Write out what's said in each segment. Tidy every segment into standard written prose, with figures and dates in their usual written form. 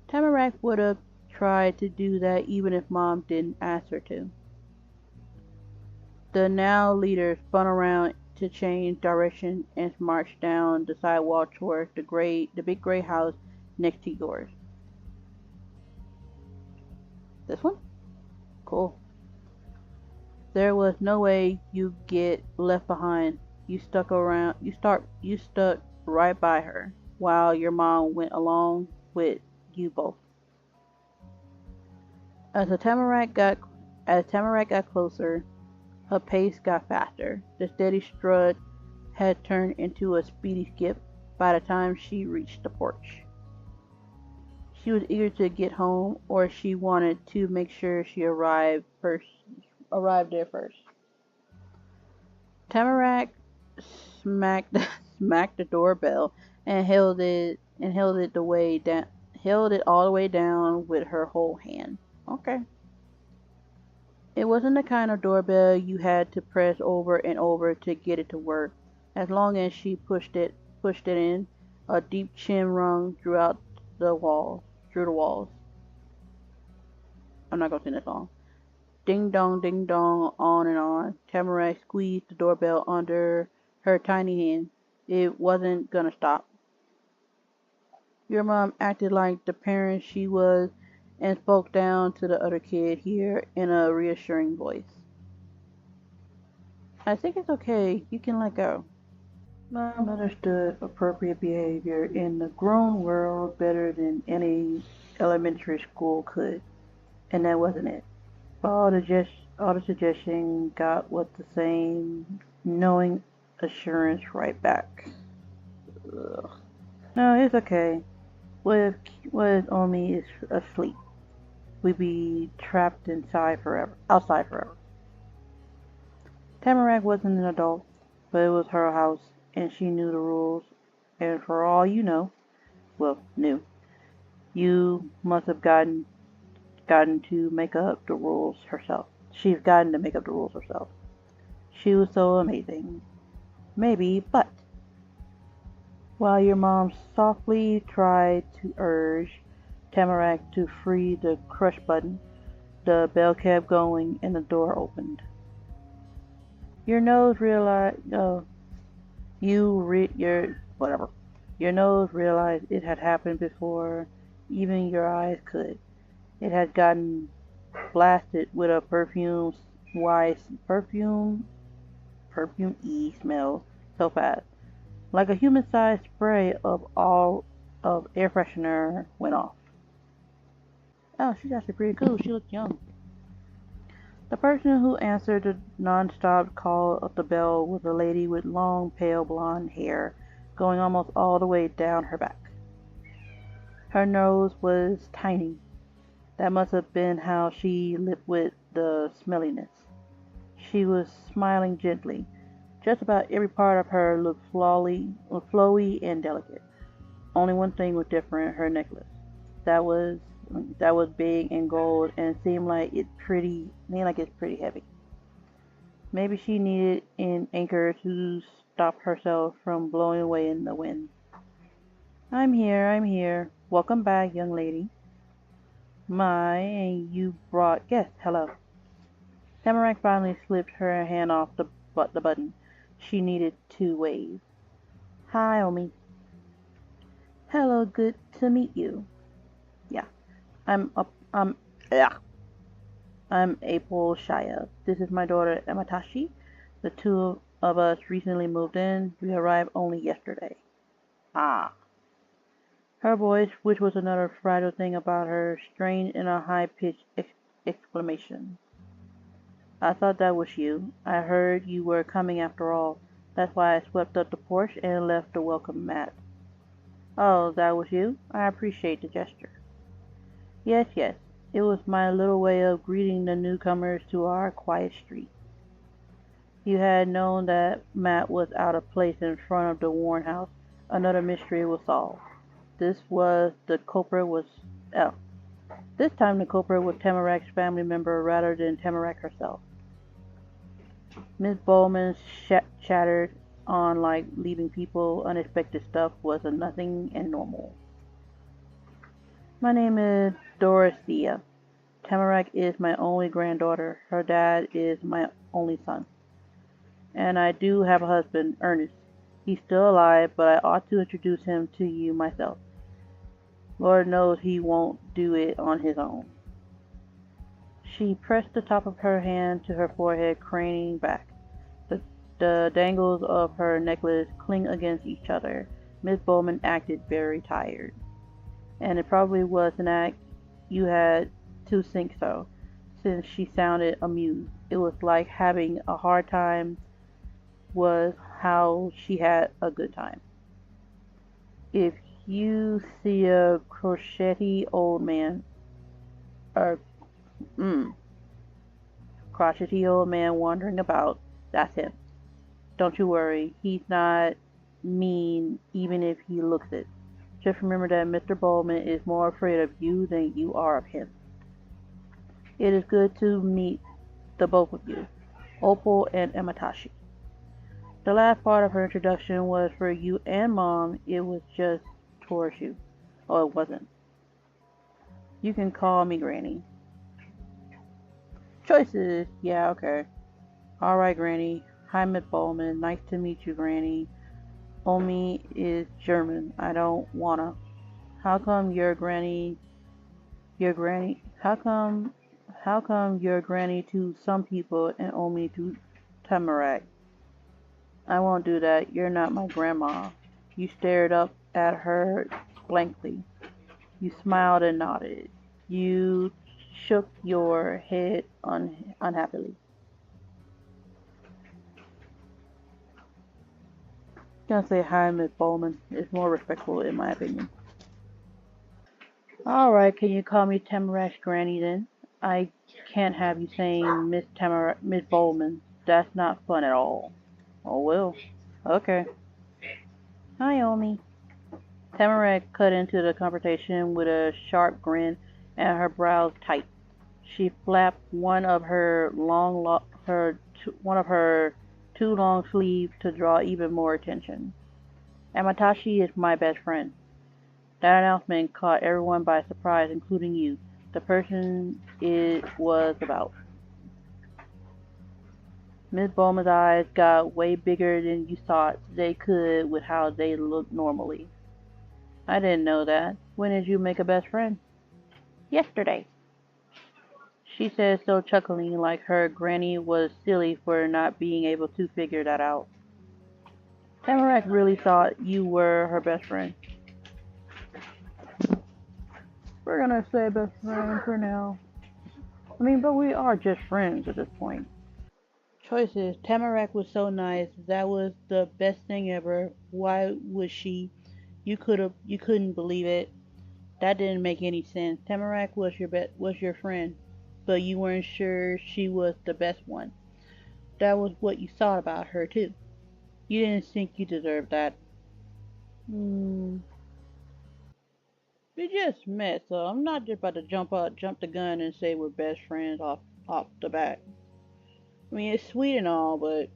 Tamarack would have tried to do that even if Mom didn't ask her to. The now leader spun around to change direction and marched down the sidewalk toward the big gray house next to yours. This one? Cool. There was no way you'd get left behind. You stuck right by her while your mom went along with you both. As Tamarack got closer, her pace got faster. The steady strut had turned into a speedy skip by the time she reached the porch. She was eager to get home, or she wanted to make sure she arrived there first. Tamarack smacked smacked the doorbell and held it all the way down with her whole hand. Okay. It wasn't the kind of doorbell you had to press over and over to get it to work. As long as she pushed it in, a deep chin rung throughout through the walls. I'm not gonna sing this song. Ding dong, on and on. Tamarack squeezed the doorbell under her tiny hand. It wasn't gonna stop. Your mom acted like the parent she was and spoke down to the other kid here in a reassuring voice. I think it's okay. You can let go. Mom understood appropriate behavior in the grown world better than any elementary school could, and that wasn't it. But all the suggestion got with the same knowing assurance right back. Ugh. No, it's okay. What if Omi is asleep? We'd be trapped outside forever. Tamarack wasn't an adult, but it was her house, and she knew the rules. And for all you know, knew, you must have gotten to make up the rules herself. She's gotten to make up the rules herself. She was so amazing. Maybe, but while your mom softly tried to urge Tamarack to free the crush button, the bell kept going and the door opened. Your nose realized, Your nose realized it had happened before even your eyes could. It had gotten blasted with a perfume-y smell so fast. Like a human-sized spray of air freshener went off. Oh, she's actually pretty cool. She looks young. The person who answered the non-stop call of the bell was a lady with long, pale blonde hair going almost all the way down her back. Her nose was tiny. That must have been how she lived with the smelliness. She was smiling gently. Just about every part of her looked flowy and delicate. Only one thing was different: her necklace. That was big and gold and seemed like it's pretty heavy. Maybe she needed an anchor to stop herself from blowing away in the wind. I'm here. Welcome back, young lady. My, and you brought guests. Hello. Tamarack finally slipped her hand off the button she needed to wave. Hi, Omi. Hello, good to meet you. Yeah. I'm April Shaya. This is my daughter Amatashi. The two of us recently moved in. We arrived only yesterday. Ah. Her voice, which was another fragile thing about her, strained in a high-pitched exclamation. I thought that was you. I heard you were coming after all. That's why I swept up the porch and left the welcome mat. Oh, that was you? I appreciate the gesture. Yes. It was my little way of greeting the newcomers to our quiet street. You had known that Matt was out of place in front of the Warren house. Another mystery was solved. This time the culprit was Tamarack's family member rather than Tamarack herself. Miss Bowman chattered on like leaving people unexpected stuff was a nothing and normal. My name is Dorothea. Tamarack is my only granddaughter. Her dad is my only son. And I do have a husband, Ernest. He's still alive, but I ought to introduce him to you myself. Lord knows he won't do it on his own. She pressed the top of her hand to her forehead, craning back. The dangles of her necklace cling against each other. Miss Bowman acted very tired. And it probably was an act you had to think so, since she sounded amused. It was like having a hard time was how she had a good time. If you see a crotchety old man, or crotchety old man wandering about, that's him. Don't you worry, he's not mean even if he looks it. Just remember that Mr. Bowman is more afraid of you than you are of him. It is good to meet the both of you, Opal and Amatashi. The last part of her introduction was for you and Mom. It was just towards you. Oh, it wasn't. You can call me Granny. Choices. Yeah, okay. Alright, Granny. Hi, Miss Bowman. Nice to meet you, Granny. Omi is German. I don't wanna. How come your granny, how come you're granny to some people and Omi to Tamarack? I won't do that. You're not my grandma. You stared up at her blankly. You smiled and nodded. You shook your head unhappily. Gonna say hi, Miss Bowman. It's more respectful in my opinion. Alright, can you call me Tamarack's granny then? I can't have you saying Miss Bowman. That's not fun at all. Oh well. Okay. Hi, Omi. Tamarack cut into the conversation with a sharp grin and her brows tight. She flapped one of her two long sleeves to draw even more attention. Amatashi is my best friend. That announcement caught everyone by surprise, including you, the person it was about. Miss Bowman's eyes got way bigger than you thought they could with how they looked normally. I didn't know that. When did you make a best friend? Yesterday, she said, so chuckling like her granny was silly for not being able to figure that out. Tamarack really thought you were her best friend. We're gonna say best friend for now. But we are just friends at this point. Choices. Tamarack was so nice. That was the best thing ever. Why would she? You couldn't believe it. That didn't make any sense. Tamarack was your friend, but you weren't sure she was the best one. That was what you thought about her too. You didn't think you deserved that. We just met, so I'm not just about to jump the gun and say we're best friends off the bat. It's sweet and all, but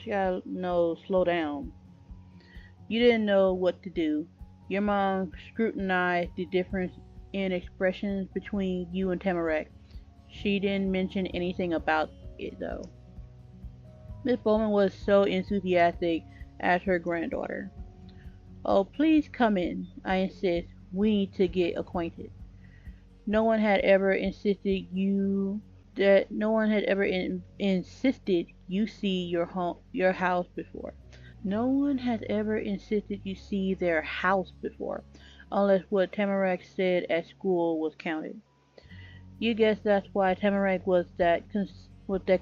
you gotta know, slow down. You didn't know what to do. Your mom scrutinized the difference in expressions between you and Tamarack. She didn't mention anything about it, though. Miss Bowman was so enthusiastic as her granddaughter. Oh, please come in. I insist. We need to get acquainted. No one had ever insisted you see your house before. No one has ever insisted you see their house before, unless what Tamarack said at school was counted. You guess that's why Tamarack was that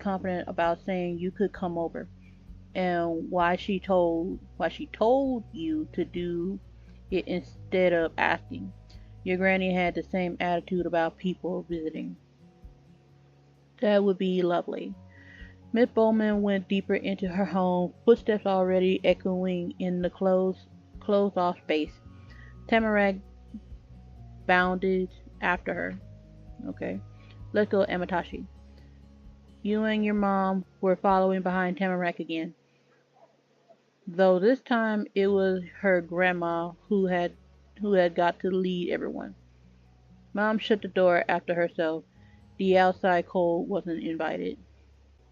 confident about saying you could come over, and why she told you to do it instead of asking. Your granny had the same attitude about people visiting. That would be lovely. Miss Bowman went deeper into her home, footsteps already echoing in the closed-off space. Tamarack bounded after her. Okay, let's go, Amatashi. You and your mom were following behind Tamarack again. Though this time it was her grandma who had who had got to lead everyone. Mom shut the door after herself. The outside cold wasn't invited.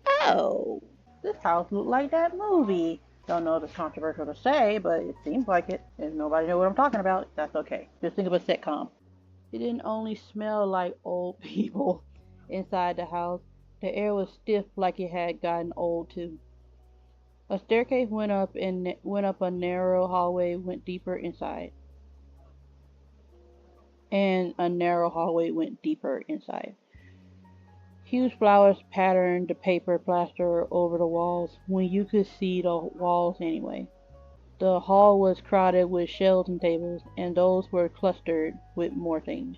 Oh, this house looked like that movie. Don't know if it's controversial to say, but it seems like it. If nobody knows what I'm talking about, that's okay. Just think of a sitcom. It didn't only smell like old people inside the house. The air was stiff like it had gotten old too. A staircase went up a narrow hallway, went deeper inside. And a narrow hallway went deeper inside. Huge flowers patterned the paper plaster over the walls when you could see the walls anyway. The hall was crowded with shelves and tables, and those were clustered with more things.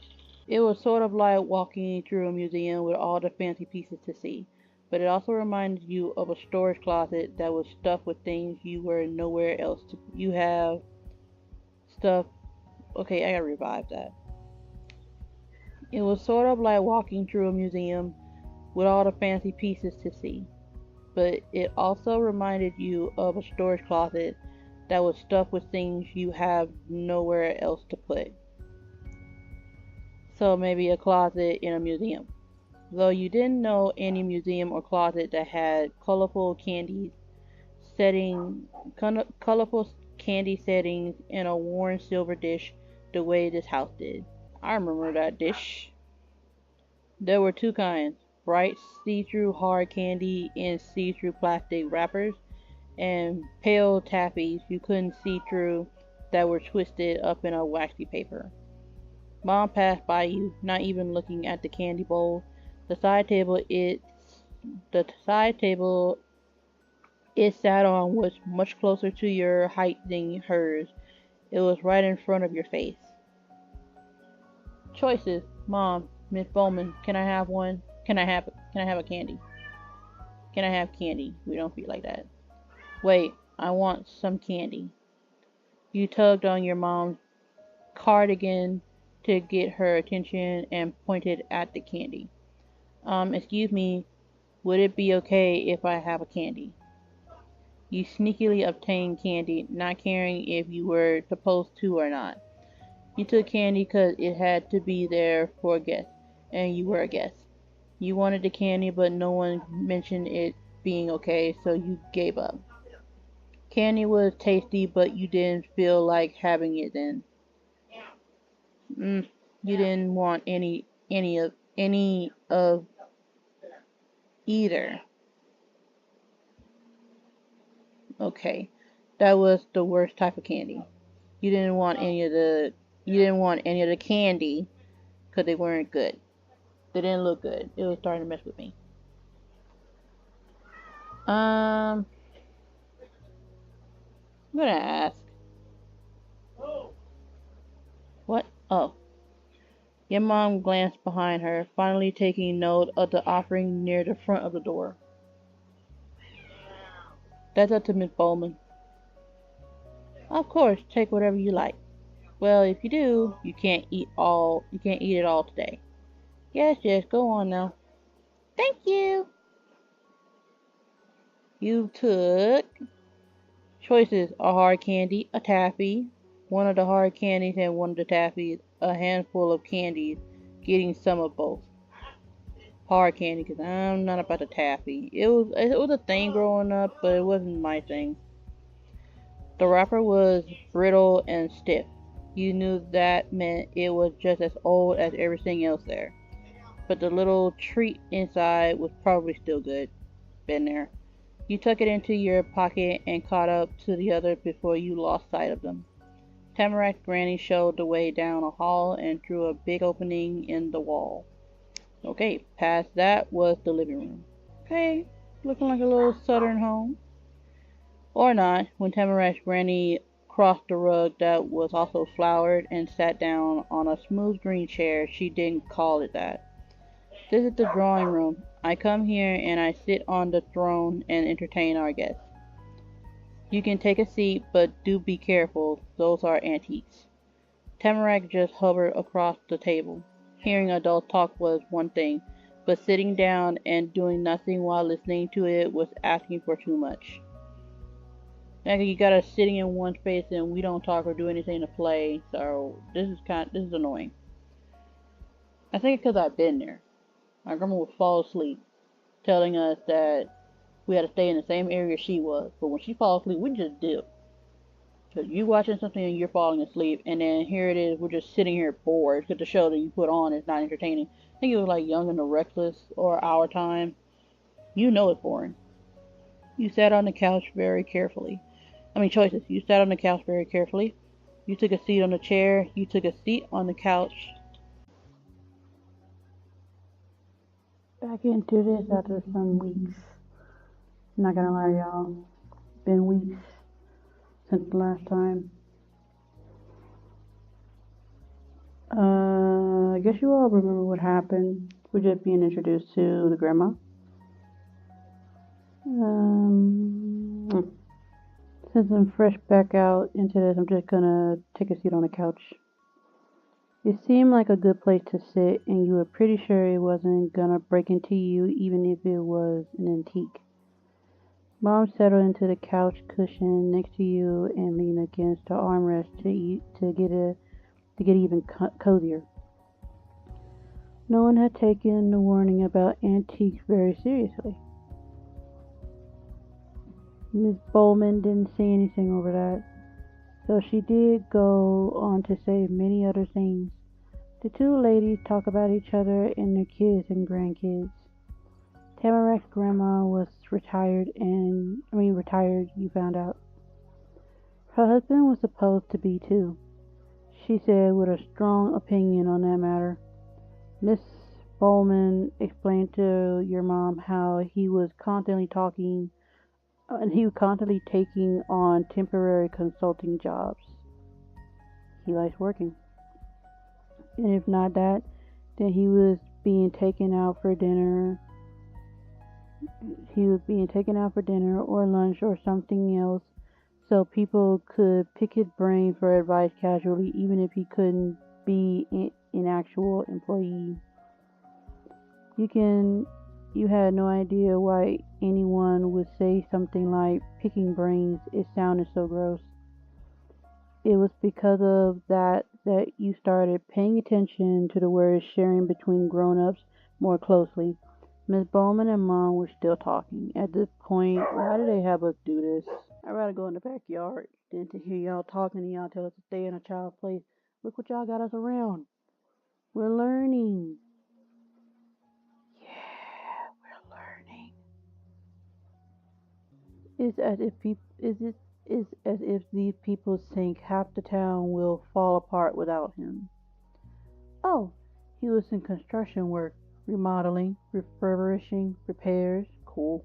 It was sort of like walking through a museum with all the fancy pieces to see, but it also reminded you of a storage closet that was stuffed with things you were nowhere else to. You have stuff. Okay, I gotta revive that. It was sort of like walking through a museum with all the fancy pieces to see, but it also reminded you of a storage closet that was stuffed with things you have nowhere else to put. So maybe a closet in a museum. Though you didn't know any museum or closet that had colorful candy settings in a worn silver dish the way this house did. I remember that dish. There were two kinds, bright see-through hard candy in see-through plastic wrappers, and pale taffies you couldn't see through that were twisted up in a waxy paper. Mom passed by you, not even looking at the candy bowl. The side table it sat on was much closer to your height than hers. It was right in front of your face. Choices. Mom, Miss Bowman, can I have one? Can I have a candy? Can I have candy? We don't feel like that. Wait, I want some candy. You tugged on your mom's cardigan to get her attention and pointed at the candy. Excuse me, would it be okay if I have a candy? You sneakily obtained candy, not caring if you were supposed to or not. You took candy because it had to be there for a guest, and you were a guest. You wanted the candy, but no one mentioned it being okay, so you gave up. Candy was tasty, but you didn't feel like having it then. You didn't want any of either. Okay, that was the worst type of candy. You didn't want any of the candy because they weren't good. They didn't look good. It was starting to mess with me. I'm gonna ask. What? Oh. Your mom glanced behind her, finally taking note of the offering near the front of the door. That's up to Miss Bowman. Of course, take whatever you like. Well, if you do, you can't eat it all today. Yes, go on now. Thank you. You took choices: a hard candy, a taffy, one of the hard candies and one of the taffies, a handful of candies, getting some of both. Hard candy, because I'm not about the taffy. It was a thing growing up, but it wasn't my thing. The wrapper was brittle and stiff. You knew that meant it was just as old as everything else there. But the little treat inside was probably still good. Been there. You tucked it into your pocket and caught up to the others before you lost sight of them. Tamarack's granny showed the way down a hall and through a big opening in the wall. Okay, past that was the living room. Okay, looking like a little southern home. Or not, when Tamarack's granny crossed the rug that was also flowered and sat down on a smooth green chair. She didn't call it that. This is the drawing room. I come here and I sit on the throne and entertain our guests. You can take a seat, but do be careful. Those are antiques. Tamarack just hovered across the table. Hearing adults talk was one thing, but sitting down and doing nothing while listening to it was asking for too much. Like you got us sitting in one space and we don't talk or do anything to play. So this is annoying. I think because I've been there. My grandma would fall asleep, telling us that we had to stay in the same area she was. But when she falls asleep, we just dip. So you watching something and you're falling asleep, and then here it is, we're just sitting here bored because the show that you put on is not entertaining. I think it was like Young and the Restless or Our Time. You know it's boring. You sat on the couch very carefully. Choices. You sat on the couch very carefully. You took a seat on the chair. You took a seat on the couch. Back into this after some weeks. Not gonna lie, y'all. Been weeks since the last time. I guess you all remember what happened. We're just being introduced to the grandma. Since I'm fresh back out into this, I'm just gonna take a seat on the couch. It seemed like a good place to sit, and you were pretty sure it wasn't gonna break into you, even if it was an antique. Mom settled into the couch cushion next to you and leaned against the armrest to get even cozier. No one had taken the warning about antiques very seriously. Miss Bowman didn't say anything over that, though she did go on to say many other things. The two ladies talk about each other and their kids and grandkids. Tamarac's grandma was retired, you found out. Her husband was supposed to be too, she said with a strong opinion on that matter. Miss Bowman explained to your mom how he was constantly taking on temporary consulting jobs. He likes working. And if not that, then he was being taken out for dinner. Or lunch or something else, so people could pick his brain for advice casually, even if he couldn't be an actual employee. You had no idea why anyone would say something like picking brains. It sounded so gross. It was because of that you started paying attention to the words sharing between grown-ups more closely. Miss Bowman and Mom were still talking. At this point, why do they have us do this? I'd rather go in the backyard than to hear y'all talking and y'all tell us to stay in a child's place. Look what y'all got us around. We're learning. Yeah, we're learning. It's as if these people think half the town will fall apart without him. Oh, he was in construction work. Remodeling, refurbishing, repairs. Cool.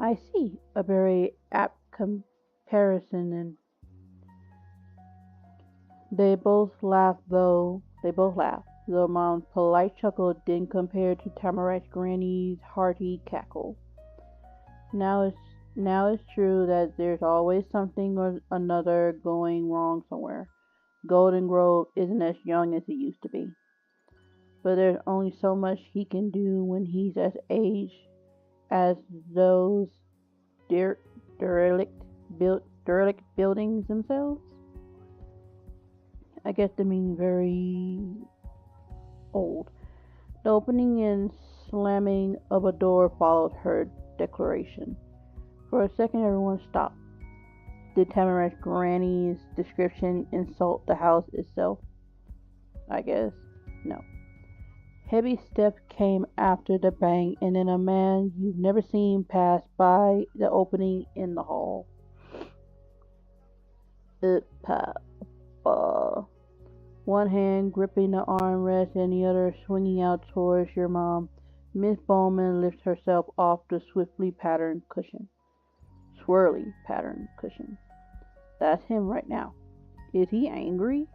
I see. A very apt comparison, and they both laughed, though Mom's polite chuckle didn't compare to Tamarac's granny's hearty cackle. Now it's true that there's always something or another going wrong somewhere. Golden Grove isn't as young as it used to be. But there's only so much he can do when he's as age as those derelict buildings themselves. I guess they mean very old. The opening and slamming of a door followed her declaration. For a second, everyone stopped. Did Tamarac's granny's description insult the house itself? I guess. No. Heavy steps came after the bang, and then a man you've never seen passed by the opening in the hall. One hand gripping the armrest and the other swinging out towards your mom. Miss Bowman lifted herself off the swirly patterned cushion. That's him right now. Is he angry?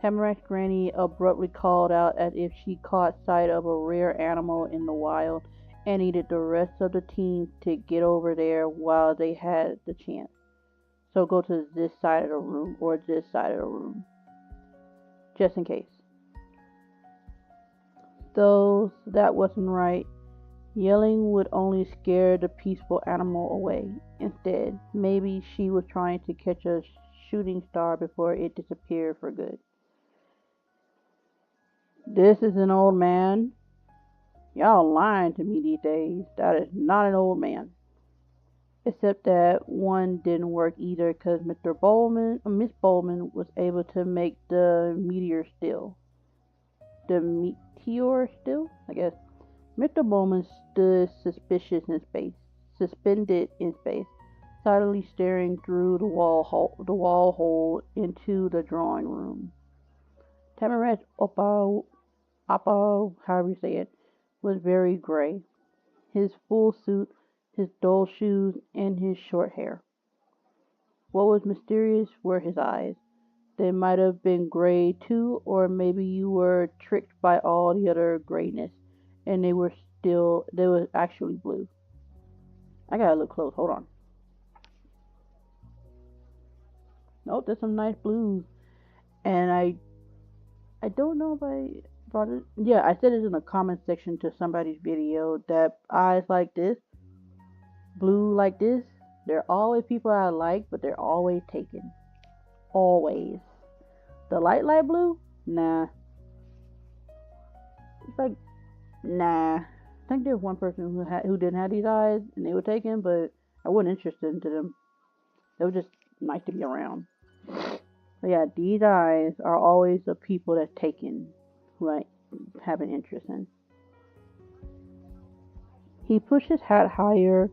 Tamarac's granny abruptly called out as if she caught sight of a rare animal in the wild and needed the rest of the team to get over there while they had the chance. So go to this side of the room or this side of the room. Just in case. Though that wasn't right. Yelling would only scare the peaceful animal away. Instead, maybe she was trying to catch a shooting star before it disappeared for good. This is an old man. Y'all lying to me these days. That is not an old man. Except that one didn't work either because Miss Bowman was able to make the meteor still. The meteor still, I guess. Mr. Bowman stood suspended in space, silently staring through the wall hole into the drawing room. Tamarat Oppo, however you say it, was very gray. His full suit, his dull shoes, and his short hair. What was mysterious were his eyes. They might have been gray too, or maybe you were tricked by all the other grayness, and they were actually blue. I gotta look close, hold on. Nope, there's some nice blues. And I don't know if I brought it. Yeah, I said it in the comment section to somebody's video that eyes like this, blue like this, they're always people I like, but they're always taken. Always. The light blue? Nah. It's like, nah. I think there's one person who didn't have these eyes and they were taken, but I wasn't interested in them. They were just nice to be around. But yeah, these eyes are always the people that's taken, who I have an interest in. He pushed his hat higher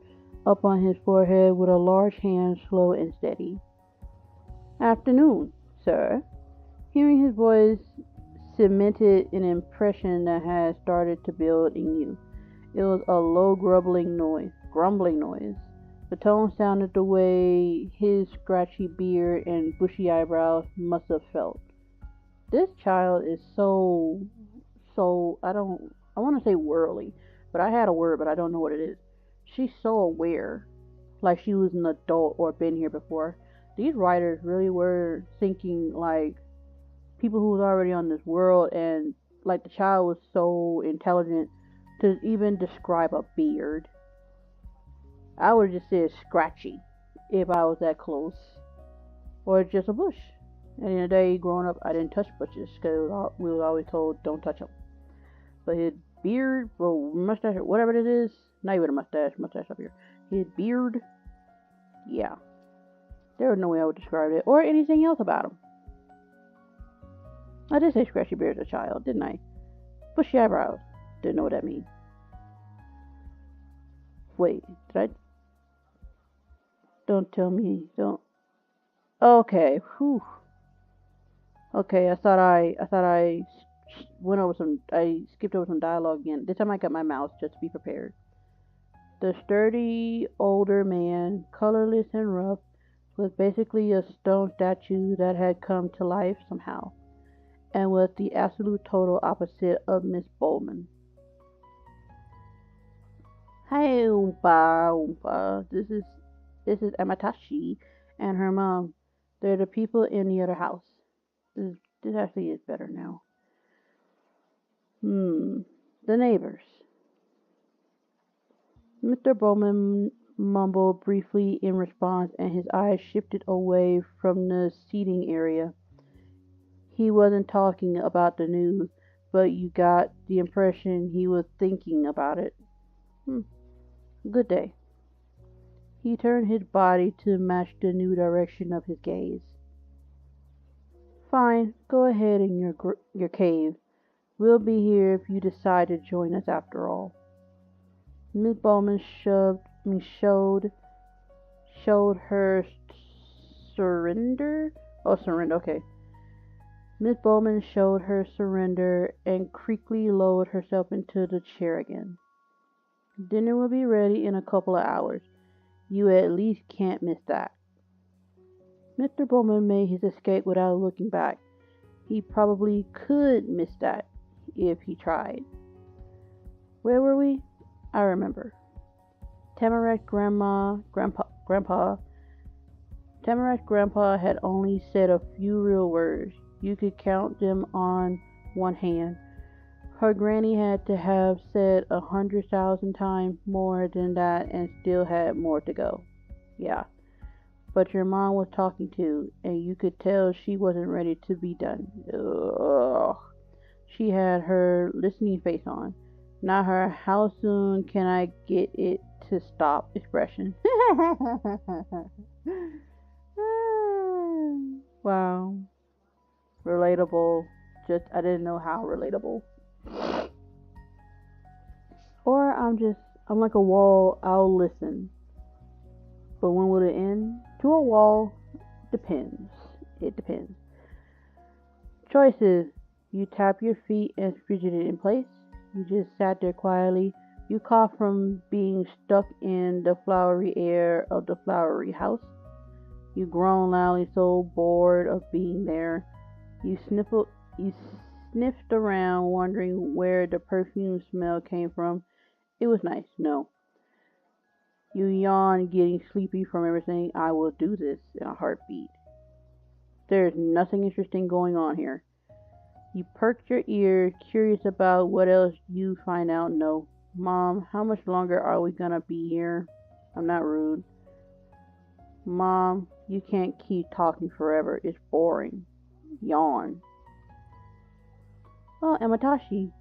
up on his forehead with a large hand, slow and steady. Afternoon, sir. Hearing his voice cemented an impression that had started to build in you. It was a low grumbling noise. The tone sounded the way his scratchy beard and bushy eyebrows must have felt. This child is so, I want to say worldly, but I had a word, but I don't know what it is. She's so aware, like she was an adult or been here before. These writers really were thinking like people who was already on this world, and like the child was so intelligent to even describe a beard. I would have just said scratchy if I was that close. Or just a bush. And in the day growing up, I didn't touch bushes because we was always told don't touch them. But his beard, well, mustache, whatever it is, not even a mustache up here. His beard, yeah. There was no way I would describe it or anything else about him. I did say scratchy beard as a child, didn't I? Bushy eyebrows. Didn't know what that means. Wait, did I? Don't tell me. Don't. Okay. Whew. Okay, I thought I skipped over some dialogue again. This time I got my mouse just to be prepared. The sturdy older man, colorless and rough, was basically a stone statue that had come to life somehow, and was the absolute total opposite of Miss Bowman. Hi, Oompa. This is Amatashi and her mom. They're the people in the other house. This actually is better now. The neighbors. Mr. Bowman mumbled briefly in response, and his eyes shifted away from the seating area. He wasn't talking about the news, but you got the impression he was thinking about it. Good day. He turned his body to match the new direction of his gaze. Fine, go ahead in your cave. We'll be here if you decide to join us after all. Miss Bowman showed her surrender. Oh, surrender, okay. Miss Bowman showed her surrender and creakily lowered herself into the chair again. Dinner will be ready in a couple of hours. You at least can't miss that. Mr. Bowman made his escape without looking back. He probably could miss that if he tried. Where were we? I remember. Tamarat's grandpa had only said a few real words. You could count them on one hand. Her granny had to have said 100,000 times more than that and still had more to go. Yeah, but your mom was talking too, and you could tell she wasn't ready to be done. Ugh. She had her listening face on, not her "how soon can I get it to stop" expression. Wow. Relatable. Just, I didn't know how relatable. Or I'm like a wall, I'll listen. But when will it end? To a wall, depends. It depends. Choices. You tap your feet and fidgeted in place. You just sat there quietly. You coughed from being stuck in the flowery air of the flowery house. You groaned loudly, so bored of being there. You sniffed around, wondering where the perfume smell came from. It was nice. No. You yawned, getting sleepy from everything. I will do this in a heartbeat. There's nothing interesting going on here. You perked your ear, curious about what else you find out. No. Mom, how much longer are we gonna be here? I'm not rude. Mom, you can't keep talking forever. It's boring. Yawn. Oh, Amatashi,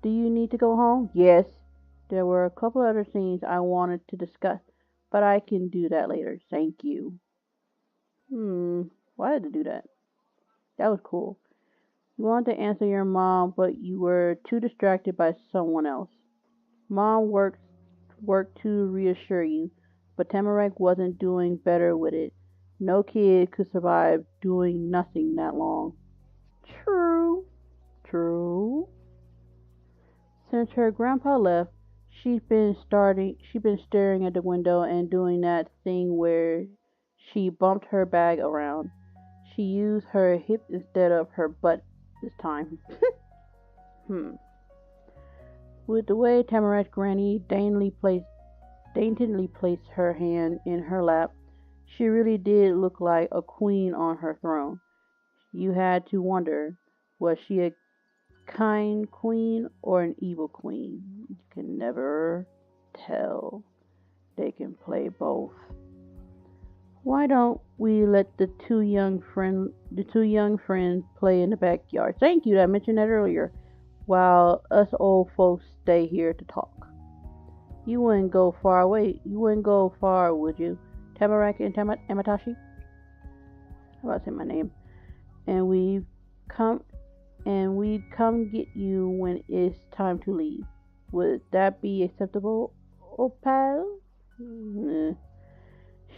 do you need to go home? Yes. There were a couple other things I wanted to discuss, but I can do that later. Thank you. Why did I do that? That was cool. You wanted to answer your mom, but you were too distracted by someone else. Mom worked to reassure you, but Tamarack wasn't doing better with it. No kid could survive doing nothing that long. True. True. Since her grandpa left, she'd been staring at the window and doing that thing where she bumped her bag around. She used her hip instead of her butt this time. Hmm. With the way Tamarack's granny daintily placed her hand in her lap, she really did look like a queen on her throne. You had to wonder, was she a kind queen or an evil queen? You can never tell. They can play both. Why don't we let the two young friends play in the backyard? Thank you, I mentioned that earlier. While us old folks stay here to talk. You wouldn't go far away. You wouldn't go far, would you? Tamarack and Amatashi? How about saying my name? And we'd come get you when it's time to leave. Would that be acceptable, Opal?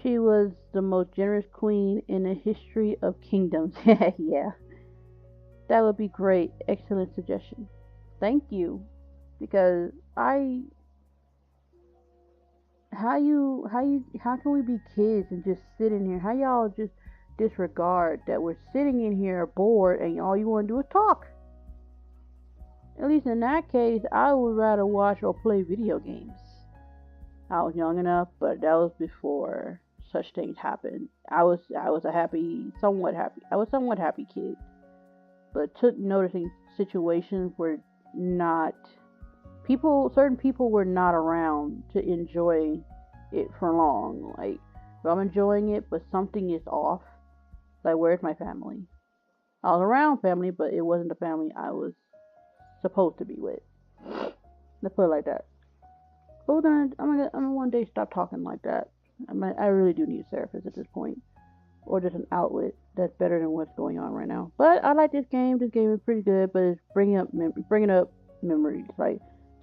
She was the most generous queen in the history of kingdoms. Yeah, that would be great. Excellent suggestion. Thank you. Because how can we be kids and just sit in here? How y'all just disregard that we're sitting in here bored and all you want to do is talk? At least in that case, I would rather watch or play video games. I was young enough, but that was before such things happened. I was somewhat happy kid, but took noticing situations where certain people were not around to enjoy it for long. Like, I'm enjoying it, but something is off. Like, where's my family? I was around family, but it wasn't the family I was supposed to be with. Let's put it like that. But I'm gonna one day stop talking like that. I really do need a therapist at this point, or just an outlet that's better than what's going on right now. But I like this game. This game is pretty good, but it's bringing up memories. Like,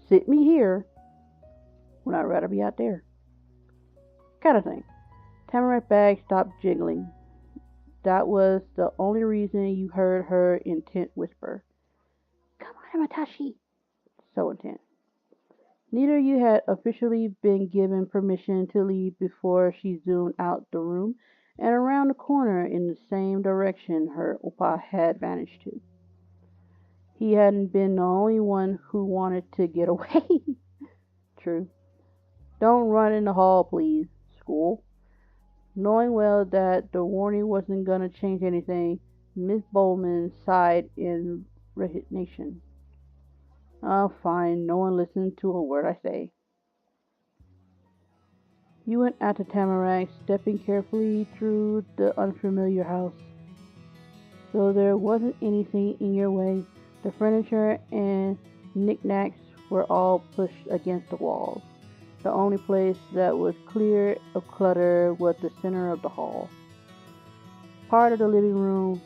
sit me here when I'd rather be out there, kind of thing. Tamarack bag stopped jiggling. That was the only reason you heard her intent whisper. Come on, Amatashi. So intent. Neither of you had officially been given permission to leave before she zoomed out the room and around the corner in the same direction her oppa had vanished to. He hadn't been the only one who wanted to get away. True. Don't run in the hall, please, school. Knowing well that the warning wasn't going to change anything, Miss Bowman sighed in resignation. Oh, fine. No one listens to a word I say. You went out to Tamarack, stepping carefully through the unfamiliar house. Though there wasn't anything in your way, the furniture and knickknacks were all pushed against the walls. The only place that was clear of clutter was the center of the hall. Part of the living room,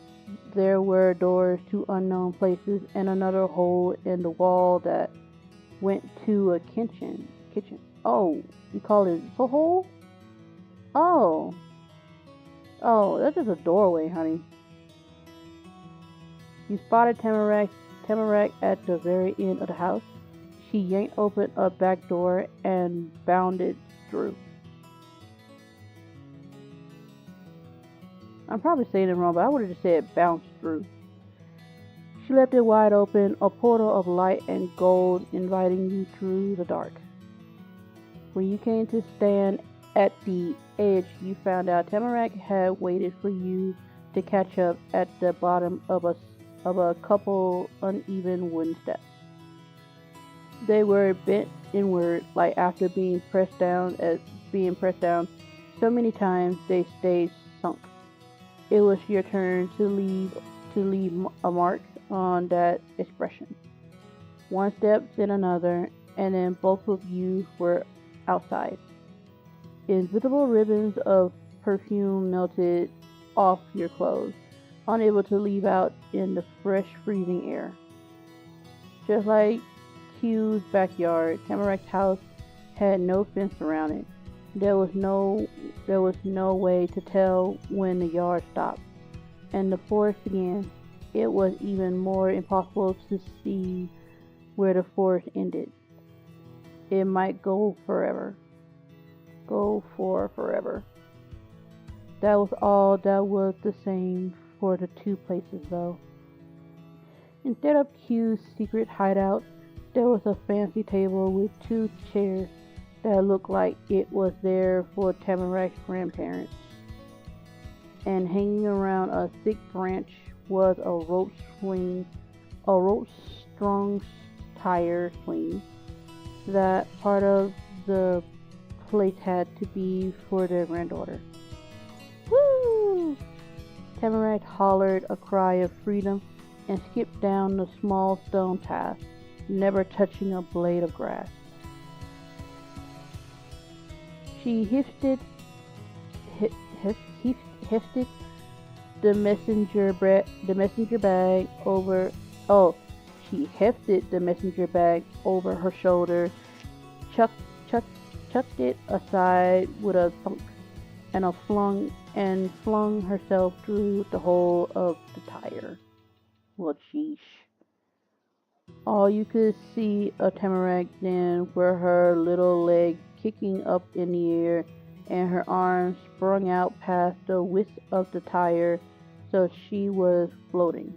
there were doors to unknown places and another hole in the wall that went to a kitchen. Oh, you call it a hole? Oh, that's just a doorway, honey. You spotted Tamarack at the very end of the house. She yanked open a back door and bounded through. I'm probably saying it wrong, but I would have just said bounced through. She left it wide open, a portal of light and gold inviting you through the dark. When you came to stand at the edge, you found out Tamarack had waited for you to catch up at the bottom of a couple uneven wooden steps. They were bent inward, like after being pressed down so many times they stayed sunk. It was your turn to leave a mark on that expression. One step, then another, and then both of you were outside. Invisible ribbons of perfume melted off your clothes, unable to leave out in the fresh, freezing air. Just like Q's backyard, Tamarack's house had no fence around it. There was no way to tell when the yard stopped and the forest began. It was even more impossible to see where the forest ended. It might go for forever. That was all that was the same for the two places, though. Instead of Q's secret hideout, there was a fancy table with two chairs that looked like it was there for Tamarack's grandparents. And hanging around a thick branch was a rope-strung tire swing. That part of the place had to be for their granddaughter. Woo! Tamarack hollered a cry of freedom and skipped down the small stone path, never touching a blade of grass. She hefted the messenger bag over. Oh, she hefted the messenger bag over her shoulder, chucked it aside with a thunk, and flung herself through the hole of the tire. Well, sheesh. All you could see of Tamarack then were her little legs kicking up in the air and her arms sprung out past the width of the tire, so she was floating.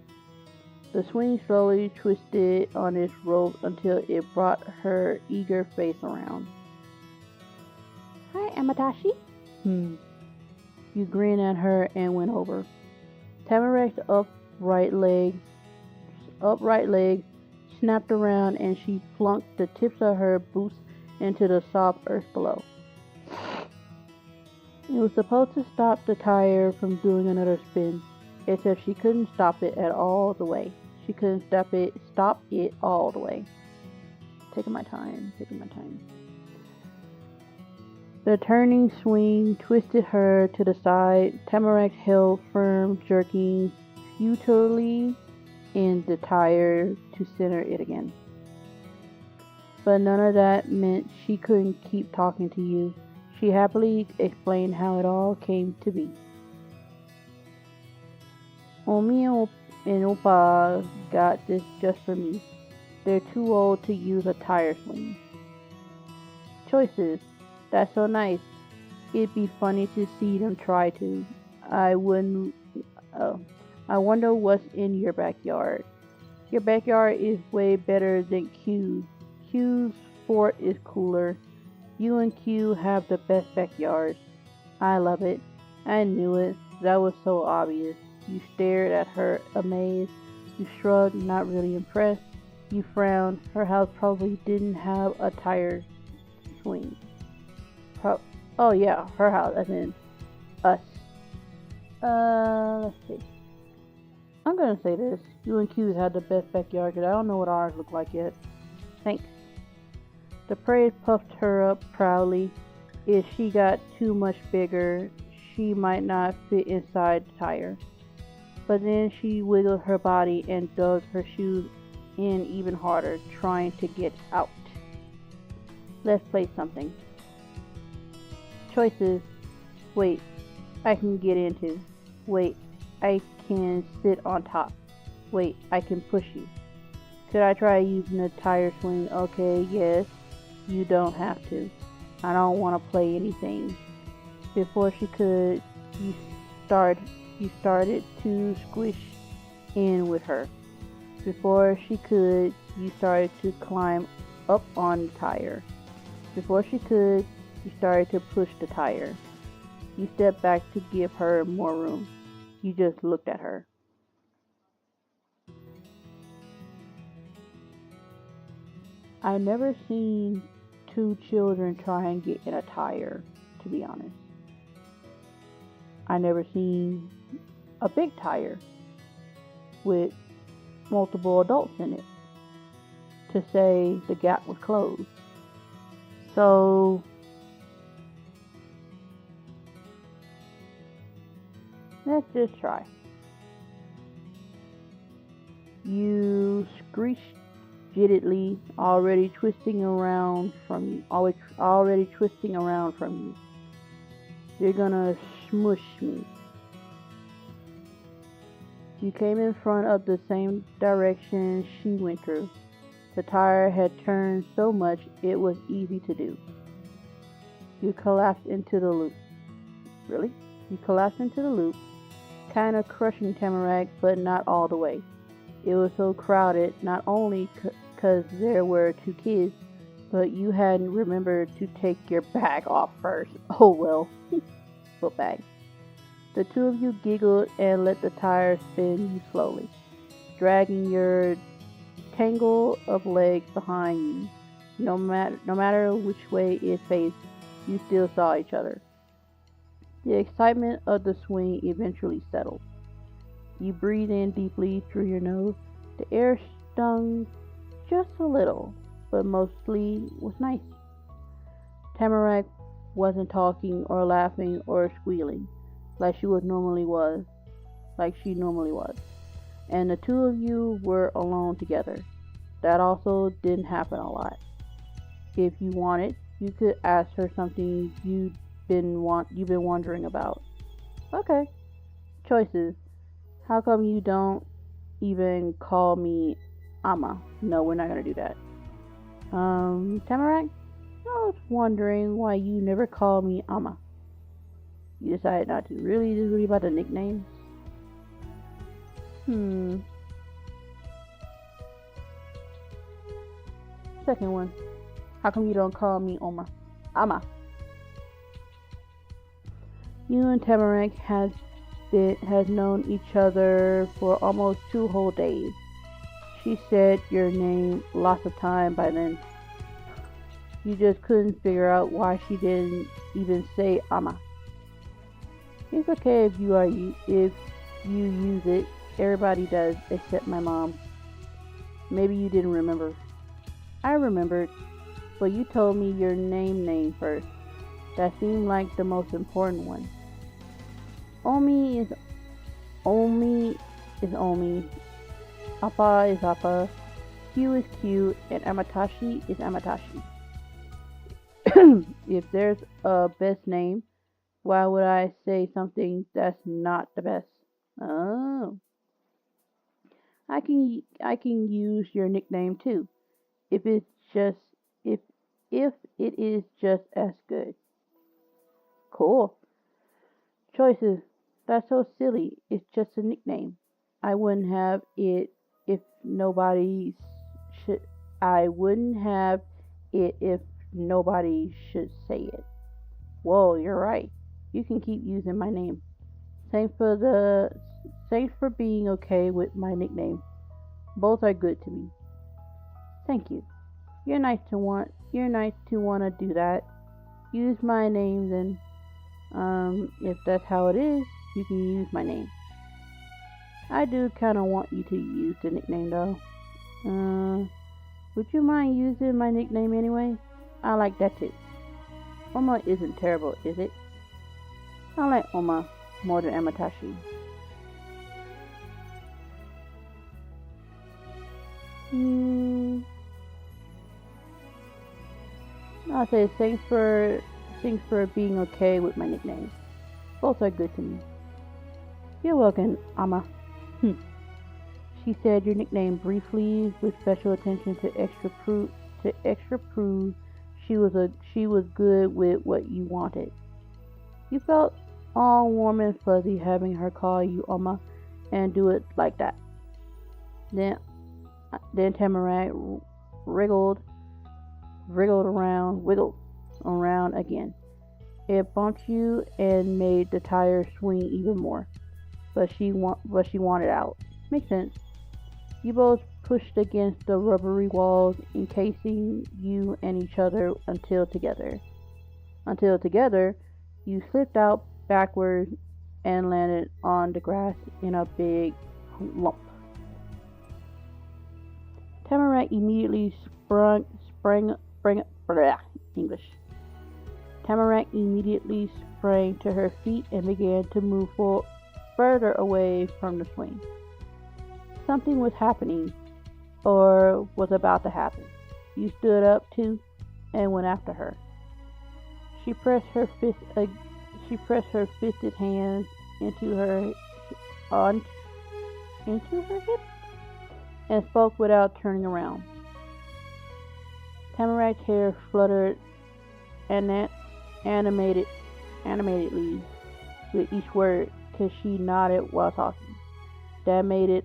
The swing slowly twisted on its rope until it brought her eager face around. Hi, Amatashi. You grinned at her and went over. Tamarack's upright legs snapped around and she plunked the tips of her boots into the soft earth below. It was supposed to stop the tire from doing another spin, except she couldn't stop it all the way. Taking my time. The turning swing twisted her to the side. Tamarack held firm, jerking futilely in the tire to center it again. But none of that meant she couldn't keep talking to you. She happily explained how it all came to be. Omi and Opa got this just for me. They're too old to use a tire swing. Choices. That's so nice. It'd be funny to see them try to. I wonder what's in your backyard. Your backyard is way better than Q's. Q's fort is cooler. You and Q have the best backyards. I love it. I knew it. That was so obvious. You stared at her amazed. You shrugged, not really impressed. You frowned. Her house probably didn't have a tire swing. Oh yeah, her house, as in us. Let's see. I'm gonna say this. You and Q's had the best backyard, because I don't know what ours look like yet. Thanks. The parade puffed her up proudly. If she got too much bigger, she might not fit inside the tire. But then she wiggled her body and dug her shoes in even harder, trying to get out. Let's play something. Choices. Wait, I can get into. Wait, I can sit on top. Wait, I can push you. Could I try using the tire swing? Okay, yes. You don't have to. I don't want to play anything. Before she could, you started to squish in with her. Before she could, you started to climb up on the tire. Before she could, you started to push the tire. You stepped back to give her more room. You just looked at her. I've never seen two children try and get in a tire, to be honest. I never seen a big tire with multiple adults in it to say the gap was closed. So let's just try. You screeched jittery, already twisting around from you. You're gonna smush me. You came in front of the same direction she went through. The tire had turned so much it was easy to do. You collapsed into the loop. Really? You collapsed into the loop, kind of crushing Tamarack, but not all the way. It was so crowded, not only because there were two kids, but you hadn't remembered to take your bag off first. Oh well. Foot bag. The two of you giggled and let the tire spin you slowly, dragging your tangle of legs behind you. No matter which way it faced, you still saw each other. The excitement of the swing eventually settled. You breathed in deeply through your nose. The air stung just a little, but mostly was nice. Tamarack wasn't talking or laughing or squealing like she normally was. And the two of you were alone together. That also didn't happen a lot. If you wanted, you could ask her something you've been wondering about. Okay. Choices. How come you don't even call me Ama? No, we're not gonna do that. Tamarack? I was wondering why you never call me Ama. You decided not to. Really? This is really about the nicknames? Second one. How come you don't call me Ama? You and Tamarack has known each other for almost 2 whole days. She said your name lots of time by then. You just couldn't figure out why she didn't even say Ama. It's okay if you use it. Everybody does, except my mom. Maybe you didn't remember. I remembered, but you told me your name first. That seemed like the most important one. Omi is Omi. Appa is Appa. Q is Q, and Amatashi is Amatashi. If there's a best name, why would I say something that's not the best? Oh. I can use your nickname too, if it is just as good. Cool. Choices. That's so silly. It's just a nickname. I wouldn't have it if nobody should say it. Whoa, you're right. You can keep using my name. Thanks for being okay with my nickname. Both are good to me. Thank you. You're nice to wanna do that. Use my name then. If that's how it is, you can use my name. I do kinda want you to use the nickname though. Would you mind using my nickname anyway? I like that too. Oma isn't terrible, is it? I like Oma more than Amatashi. I'll say thanks for being okay with my nickname. Both are good to me. You're welcome, Ama. She said your nickname briefly, with special attention to extra prove she was good with what you wanted. You felt all warm and fuzzy having her call you Oma and do it like that. Then Tamarack wriggled around again. It bumped you and made the tires swing even more. But she wanted out. Makes sense. You both pushed against the rubbery walls, encasing you and each other until together, you slipped out backwards and landed on the grass in a big lump. Tamarack immediately Tamarack immediately sprang to her feet and began to move further away from the swing. Something was happening, or was about to happen. You stood up too and went after her. She pressed her fisted hands into her hips and spoke without turning around. Tamarack's hair fluttered animatedly with each word, because she nodded while talking. That made it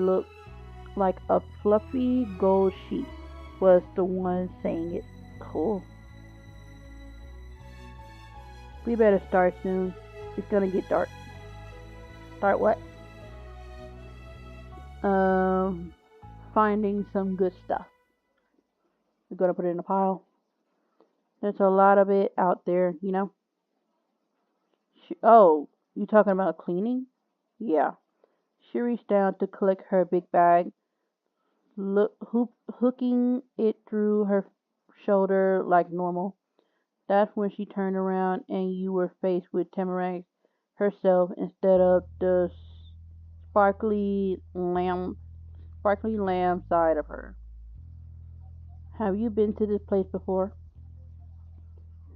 look like a fluffy gold sheep was the one saying it. Cool. We better start soon. It's gonna get dark. Start what? Finding some good stuff. We're gonna put it in a pile. There's a lot of it out there, you know. Oh, you talking about cleaning? Yeah. She reached down to collect her big bag, hooking it through her shoulder like normal. That's when she turned around and you were faced with Tamarack herself instead of the sparkly lamb side of her. Have you been to this place before?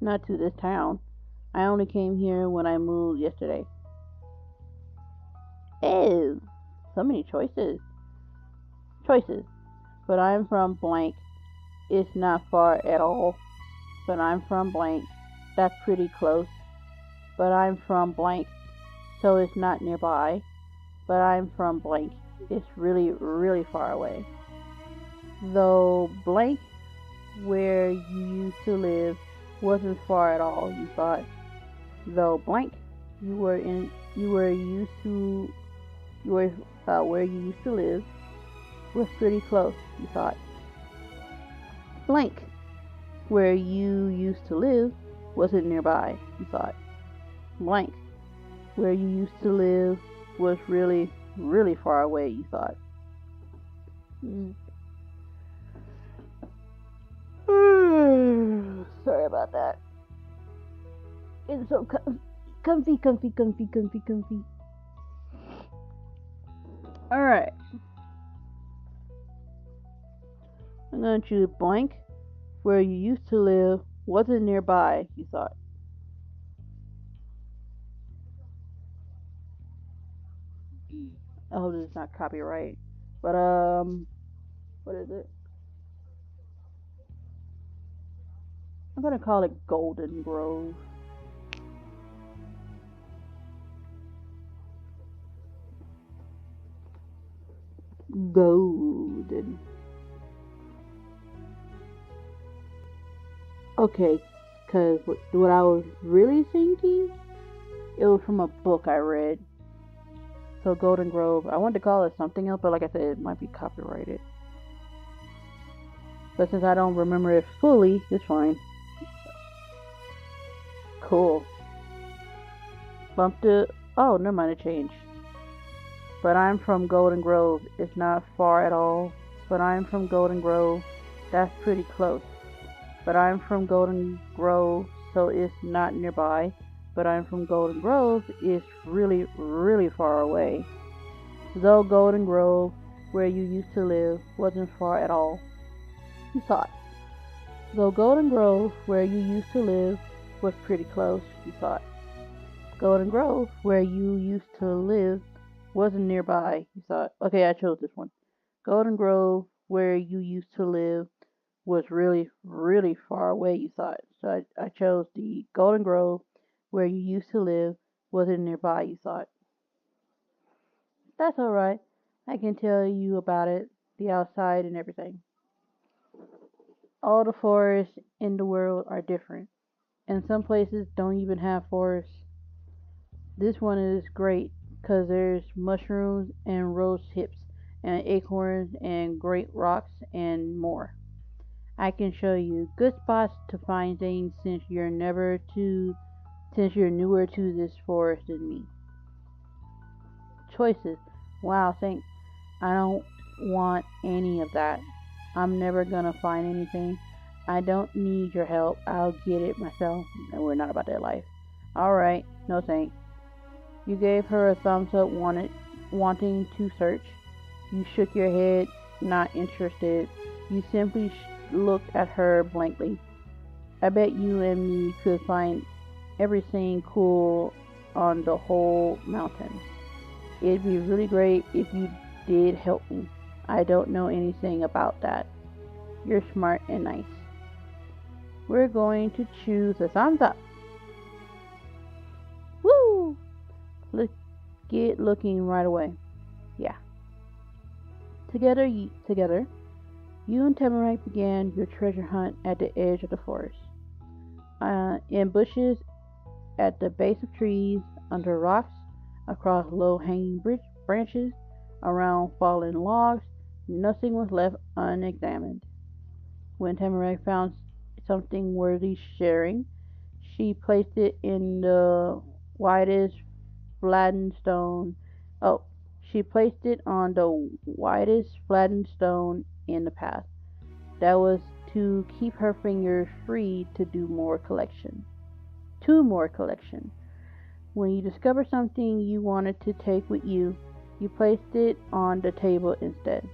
Not to this town. I only came here when I moved yesterday. Oh, so many choices. But I'm from blank. It's not far at all. But I'm from blank. That's pretty close. But I'm from blank. So it's not nearby. But I'm from blank. It's really, really far away. Though blank, where you used to live, wasn't far at all, you thought. Though blank, where you used to live was pretty close, you thought. Blank, where you used to live wasn't nearby, you thought. Blank, where you used to live was really, really far away, you thought. Sorry about that. It's so comfy. Alright. I'm gonna choose blank. Where you used to live wasn't nearby, you thought. I hope this is not copyright. But what is it? I'm gonna call it Golden Grove. Golden. Okay, because what I was really thinking, it was from a book I read. So Golden Grove. I wanted to call it something else, but like I said, it might be copyrighted. But since I don't remember it fully, it's fine. Cool. Bumped it. Oh, never mind, it changed. But I'm from Golden Grove. It's not far at all. But I'm from Golden Grove. That's pretty close. But I'm from Golden Grove, so it's not nearby. But I'm from Golden Grove, it's really, really far away. Though Golden Grove, where you used to live, wasn't far at all. You thought. Though Golden Grove, where you used to live, was pretty close, you thought. Golden Grove, where you used to live, wasn't nearby, you thought. Okay, I chose this one. Golden Grove, where you used to live, was really, really far away, you thought. So I chose the Golden Grove, where you used to live, wasn't nearby, you thought. That's alright. I can tell you about it, the outside and everything. All the forests in the world are different, and some places don't even have forests. This one is great, 'cause there's mushrooms and rose hips and acorns and great rocks and more. I can show you good spots to find things since you're newer to this forest than me. Choices. Wow, thanks. I don't want any of that. I'm never gonna find anything. I don't need your help. I'll get it myself. And we're not about that life. Alright, no thanks. You gave her a thumbs up wanting to search. You shook your head, not interested. You simply looked at her blankly. I bet you and me could find everything cool on the whole mountain. It'd be really great if you did help me. I don't know anything about that. You're smart and nice. We're going to choose a thumbs up. Woo! Get looking right away. Yeah. Together, you and Tamarack began your treasure hunt at the edge of the forest. In bushes, at the base of trees, under rocks, across low-hanging branches, around fallen logs, nothing was left unexamined. When Tamarack found something worthy sharing, she placed it in the widest flattened stone. Oh, she placed it on the widest flattened stone in the path. That was to keep her fingers free to do more collection. When you discovered something you wanted to take with you, you placed it on the table instead.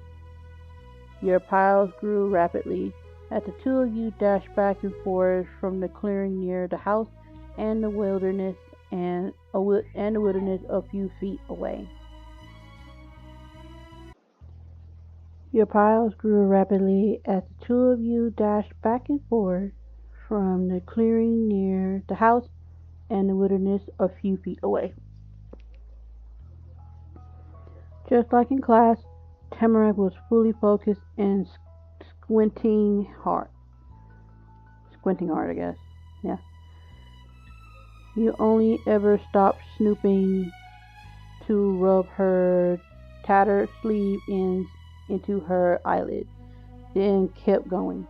Your piles grew rapidly as the two of you dashed back and forth from the clearing near the house and the wilderness a few feet away. Your piles grew rapidly as the two of you dashed back and forth from the clearing near the house and the wilderness a few feet away. Just like in class, Tamarack was fully focused and squinting hard, I guess. Yeah. You only ever stopped snooping to rub her tattered sleeve ends into her eyelids, then kept going.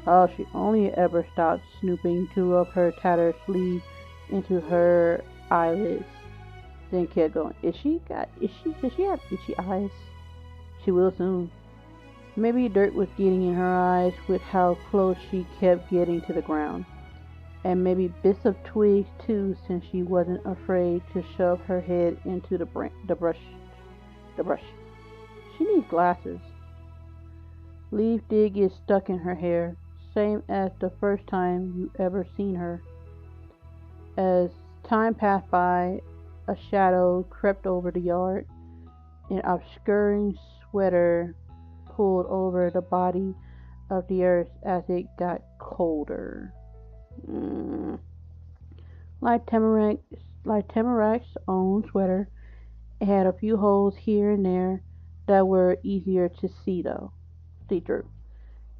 Oh, she only ever stopped snooping to rub her tattered sleeve into her eyelids, then kept going. Does she have itchy eyes? She will soon. Maybe dirt was getting in her eyes with how close she kept getting to the ground. And maybe bits of twigs too, since she wasn't afraid to shove her head into the brush. She needs glasses. Leaf did get stuck in her hair, same as the first time you ever seen her. As time passed by, a shadow crept over the yard. An obscuring sweater pulled over the body of the earth as it got colder. Like Tamarack's own sweater, it had a few holes here and there that were easier to see through.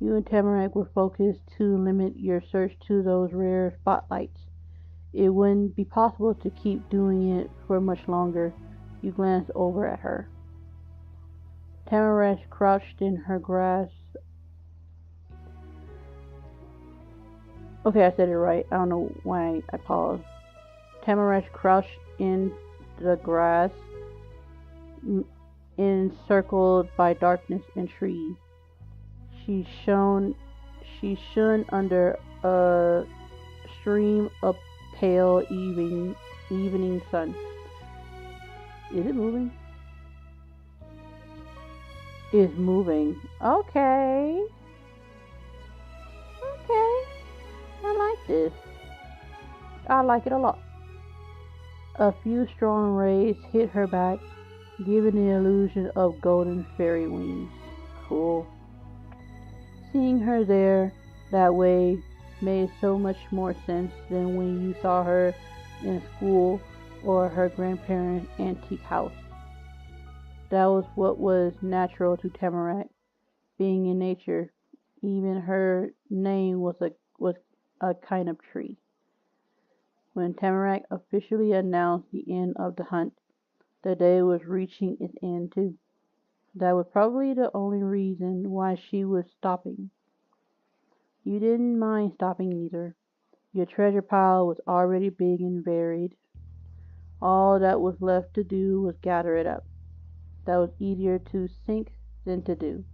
You and Tamarack were focused to limit your search to those rare spotlights. It wouldn't be possible to keep doing it for much longer. You glanced over at her. Tamarack crouched in her grass Okay, I said it right. I don't know why I paused. Tamarack crouched in the grass, encircled by darkness and trees. She shone, she shone under a stream of pale evening sun. Is it moving? It's moving. Okay. Okay. I like this. I like it a lot. A few strong rays hit her back, giving the illusion of golden fairy wings. Cool. Seeing her there that way made so much more sense than when you saw her in school or her grandparents' antique house. That was what was natural to Tamarack, being in nature. Even her name was a kind of tree. When Tamarack officially announced the end of the hunt, the day was reaching its end too. That was probably the only reason why she was stopping. You didn't mind stopping either. Your treasure pile was already big and varied. All that was left to do was gather it up. That was easier to think than to do.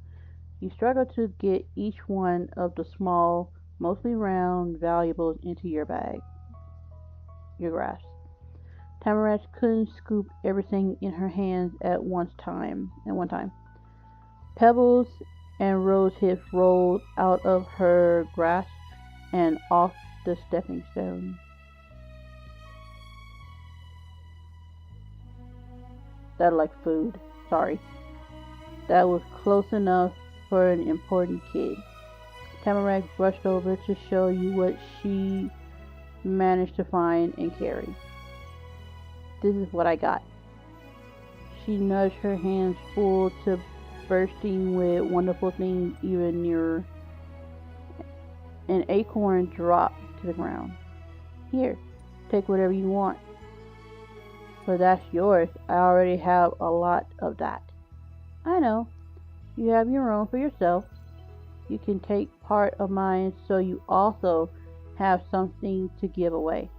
You struggled to get each one of the small, mostly round valuables into your bag, your grasp. Tamarack couldn't scoop everything in her hands at one time. Pebbles and rosehips rolled out of her grasp and off the stepping stone. That like food. Sorry. That was close enough for an important kid. Tamarack brushed over to show you what she managed to find and carry. This is what I got. She nudged her hands full to bursting with wonderful things even nearer. An acorn dropped to the ground. Here, take whatever you want. But that's yours. I already have a lot of that. I know. You have your own for yourself. You can take part of mine so you also have something to give away.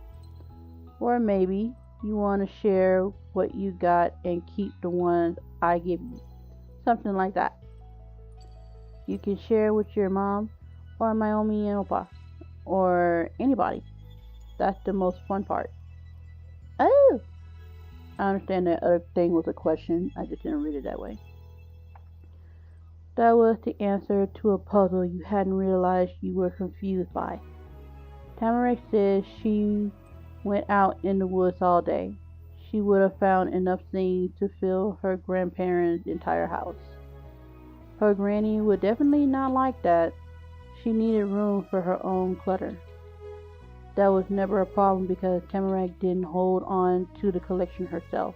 Or maybe you want to share what you got and keep the ones I give you. Something like that. You can share with your mom or my Omi and Opa or anybody. That's the most fun part. Oh! I understand that other thing was a question. I just didn't read it that way. That was the answer to a puzzle you hadn't realized you were confused by. Tamarack said she went out in the woods all day. She would have found enough things to fill her grandparents' entire house. Her granny would definitely not like that. She needed room for her own clutter. That was never a problem because Tamarack didn't hold on to the collection herself.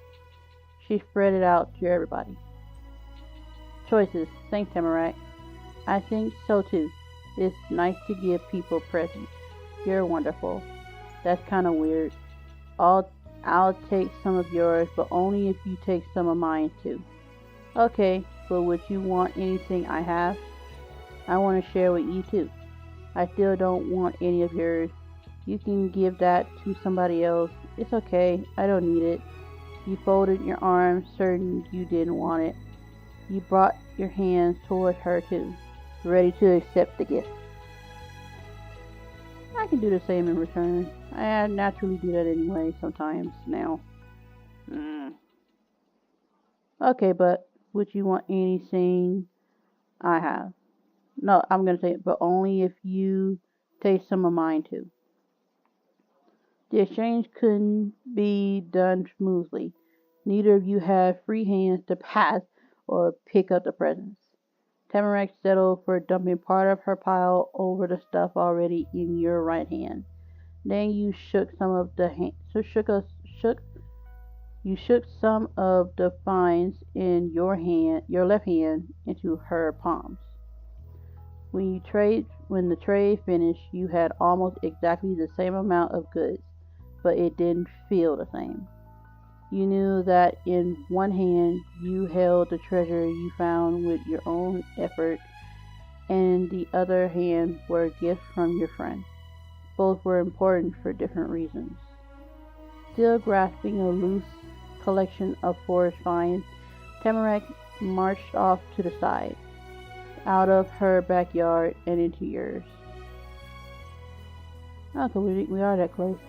She spread it out to everybody. Choices. Thanks, Tamarack. I think so too. It's nice to give people presents. You're wonderful. That's kind of weird. I'll take some of yours, but only if you take some of mine too. Okay, but would you want anything I have? I want to share with you too. I still don't want any of yours. You can give that to somebody else. It's okay. I don't need it. You folded your arms, certain you didn't want it. You brought your hands toward her too, ready to accept the gift. I can do the same in return. I naturally do that anyway sometimes now. Okay, but would you want anything I have? No, I'm going to say it, but only if you take some of mine too. The exchange couldn't be done smoothly. Neither of you had free hands to pass or pick up the presents. Tamarack settled for dumping part of her pile over the stuff already in your right hand. Then you shook some of the some of the finds in your left hand, into her palms. When the trade finished, you had almost exactly the same amount of goods, but it didn't feel the same. You knew that in one hand you held the treasure you found with your own effort, and in the other hand were gifts from your friend. Both were important for different reasons. Still grasping a loose collection of forest vines, Tamarack marched off to the side, out of her backyard and into yours. Okay, we are that close.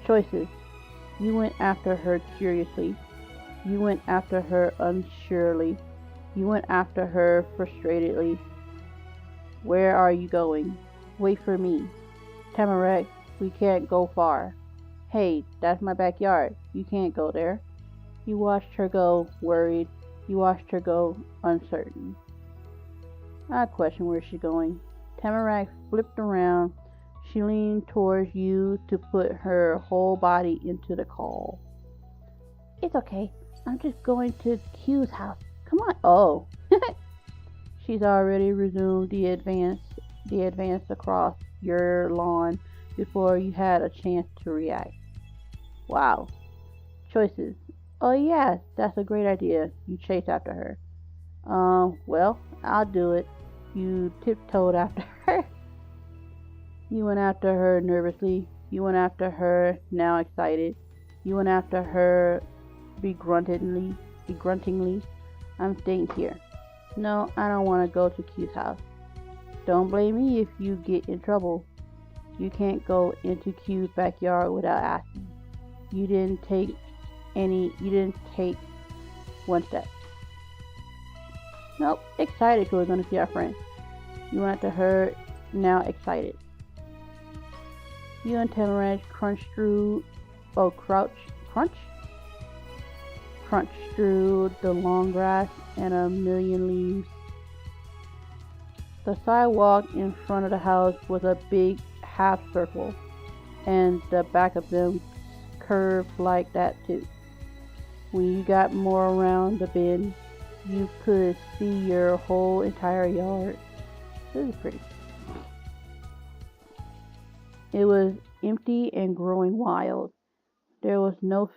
Choices. You went after her curiously. You went after her unsurely. You went after her frustratedly. Where are you going? Wait for me. Tamarack, we can't go far. Hey, that's my backyard. You can't go there. You watched her go, worried. You watched her go, uncertain. I question where she's going. Tamarack flipped around. She leaned towards you to put her whole body into the call. It's okay. I'm just going to Q's house. Come on. Oh. She's already resumed the advance across your lawn before you had a chance to react. Wow. Choices. Oh yes, that's a great idea. You chase after her. Well, I'll do it. You tiptoed after her. You went after her nervously. You went after her, now excited. You went after her begruntingly. I'm staying here. No, I don't want to go to Q's house. Don't blame me if you get in trouble. You can't go into Q's backyard without asking. You didn't take one step. Nope, excited because we're going to see our friend. You went after her, now excited. You and Tamarack crunched through the long grass and a million leaves. The sidewalk in front of the house was a big half circle, and the back of them curved like that too. When you got more around the bend, you could see your whole entire yard. It was pretty. It was empty and growing wild. There was no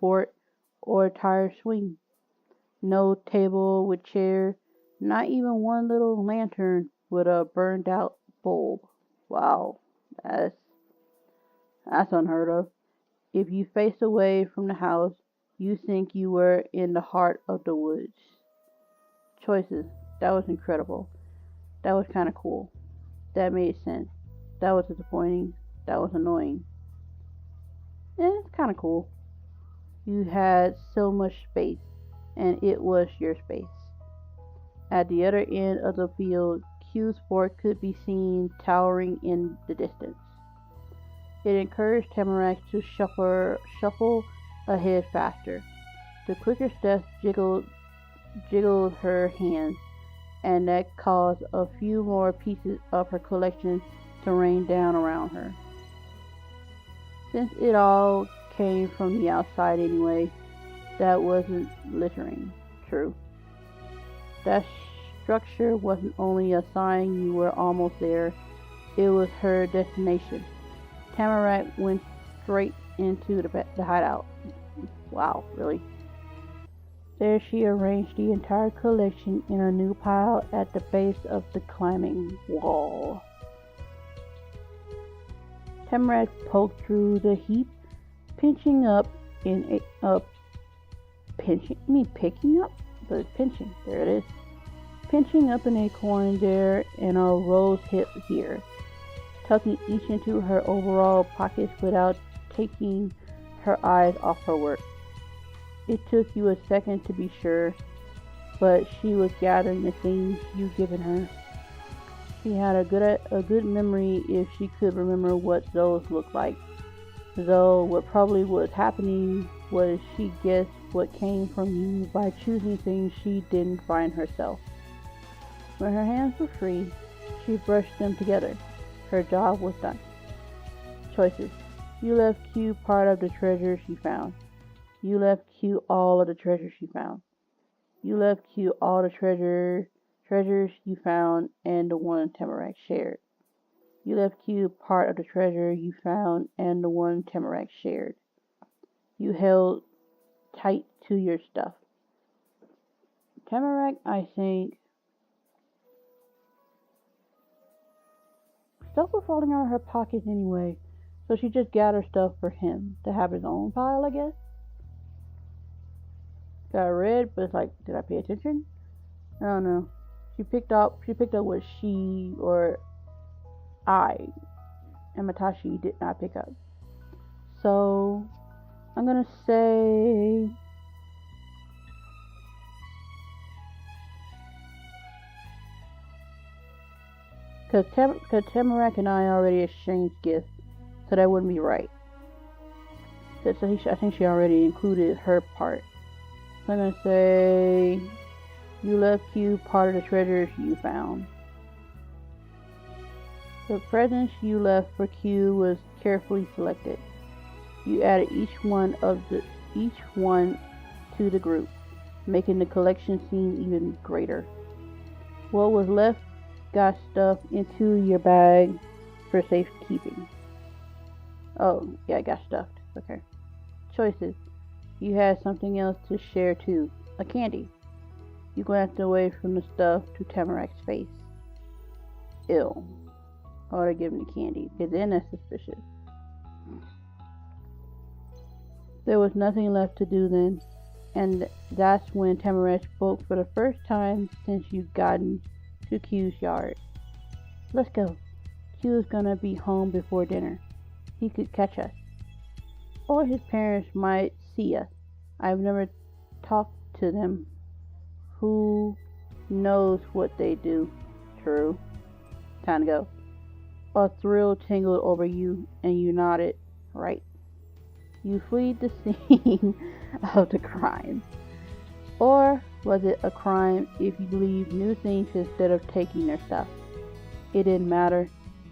fort or tire swing. No table with chairs. Not even one little lantern with a burned out bulb. Wow, that's unheard of. If you faced away from the house, you think you were in the heart of the woods. Choices. That was incredible. That was kind of cool. That made sense. That was disappointing. That was annoying. And it's kind of cool. You had so much space, and it was your space. At the other end of the field, Q's fort could be seen towering in the distance. It encouraged Tamarack to shuffle ahead faster. The quicker steps jiggled her hands, and that caused a few more pieces of her collection to rain down around her. Since it all came from the outside anyway, that wasn't littering. True. That structure wasn't only a sign you were almost there, it was her destination. Tamarack went straight into the hideout. Wow, really? There she arranged the entire collection in a new pile at the base of the climbing wall. Tamarack poked through the heap, pinching up in a pinching. There it is. Pinching up an acorn there and a rose hip here, tucking each into her overall pockets without taking her eyes off her work. It took you a second to be sure, but she was gathering the things you'd given her. She had a good memory if she could remember what those looked like. Though what probably was happening was she guessed what came from you by choosing things she didn't find herself. When her hands were free, she brushed them together. Her job was done. Choices. You left Q part of the treasure she found. You left Q all of the treasure she found. You left Q all the treasures you found and the one Tamarack shared. You left Q part of the treasure you found and the one Tamarack shared. You held tight to your stuff. Tamarack, I think, Stuff was falling out of her pockets anyway, so she just gathered stuff for him to have his own pile, I guess. Got read, but it's like, did I pay attention? I don't know. She picked up what she or I and Matashi did not pick up. So I'm gonna say because Tamarack and I already exchanged gifts, so that wouldn't be right. So I think she already included her part. So I'm gonna say you left Q part of the treasures you found. The presents you left for Q was carefully selected. You added each one to the group, making the collection seem even greater. What was left got stuffed into your bag for safekeeping. Oh, yeah, I got stuffed. Okay. Choices. You had something else to share too. A candy. You glanced away from the stuff to Tamarack's face. Ill. I ought to give him the candy, because then that's suspicious. There was nothing left to do then, and that's when Tamarack spoke for the first time since you'd gotten to Q's yard. Let's go. Q's gonna be home before dinner. He could catch us. Or his parents might see us. I've never talked to them. Who knows what they do? True. Time to go. A thrill tingled over you, and you nodded. Right. You fled the scene of the crime. Or was it a crime if you believed new things instead of taking their stuff? It didn't matter.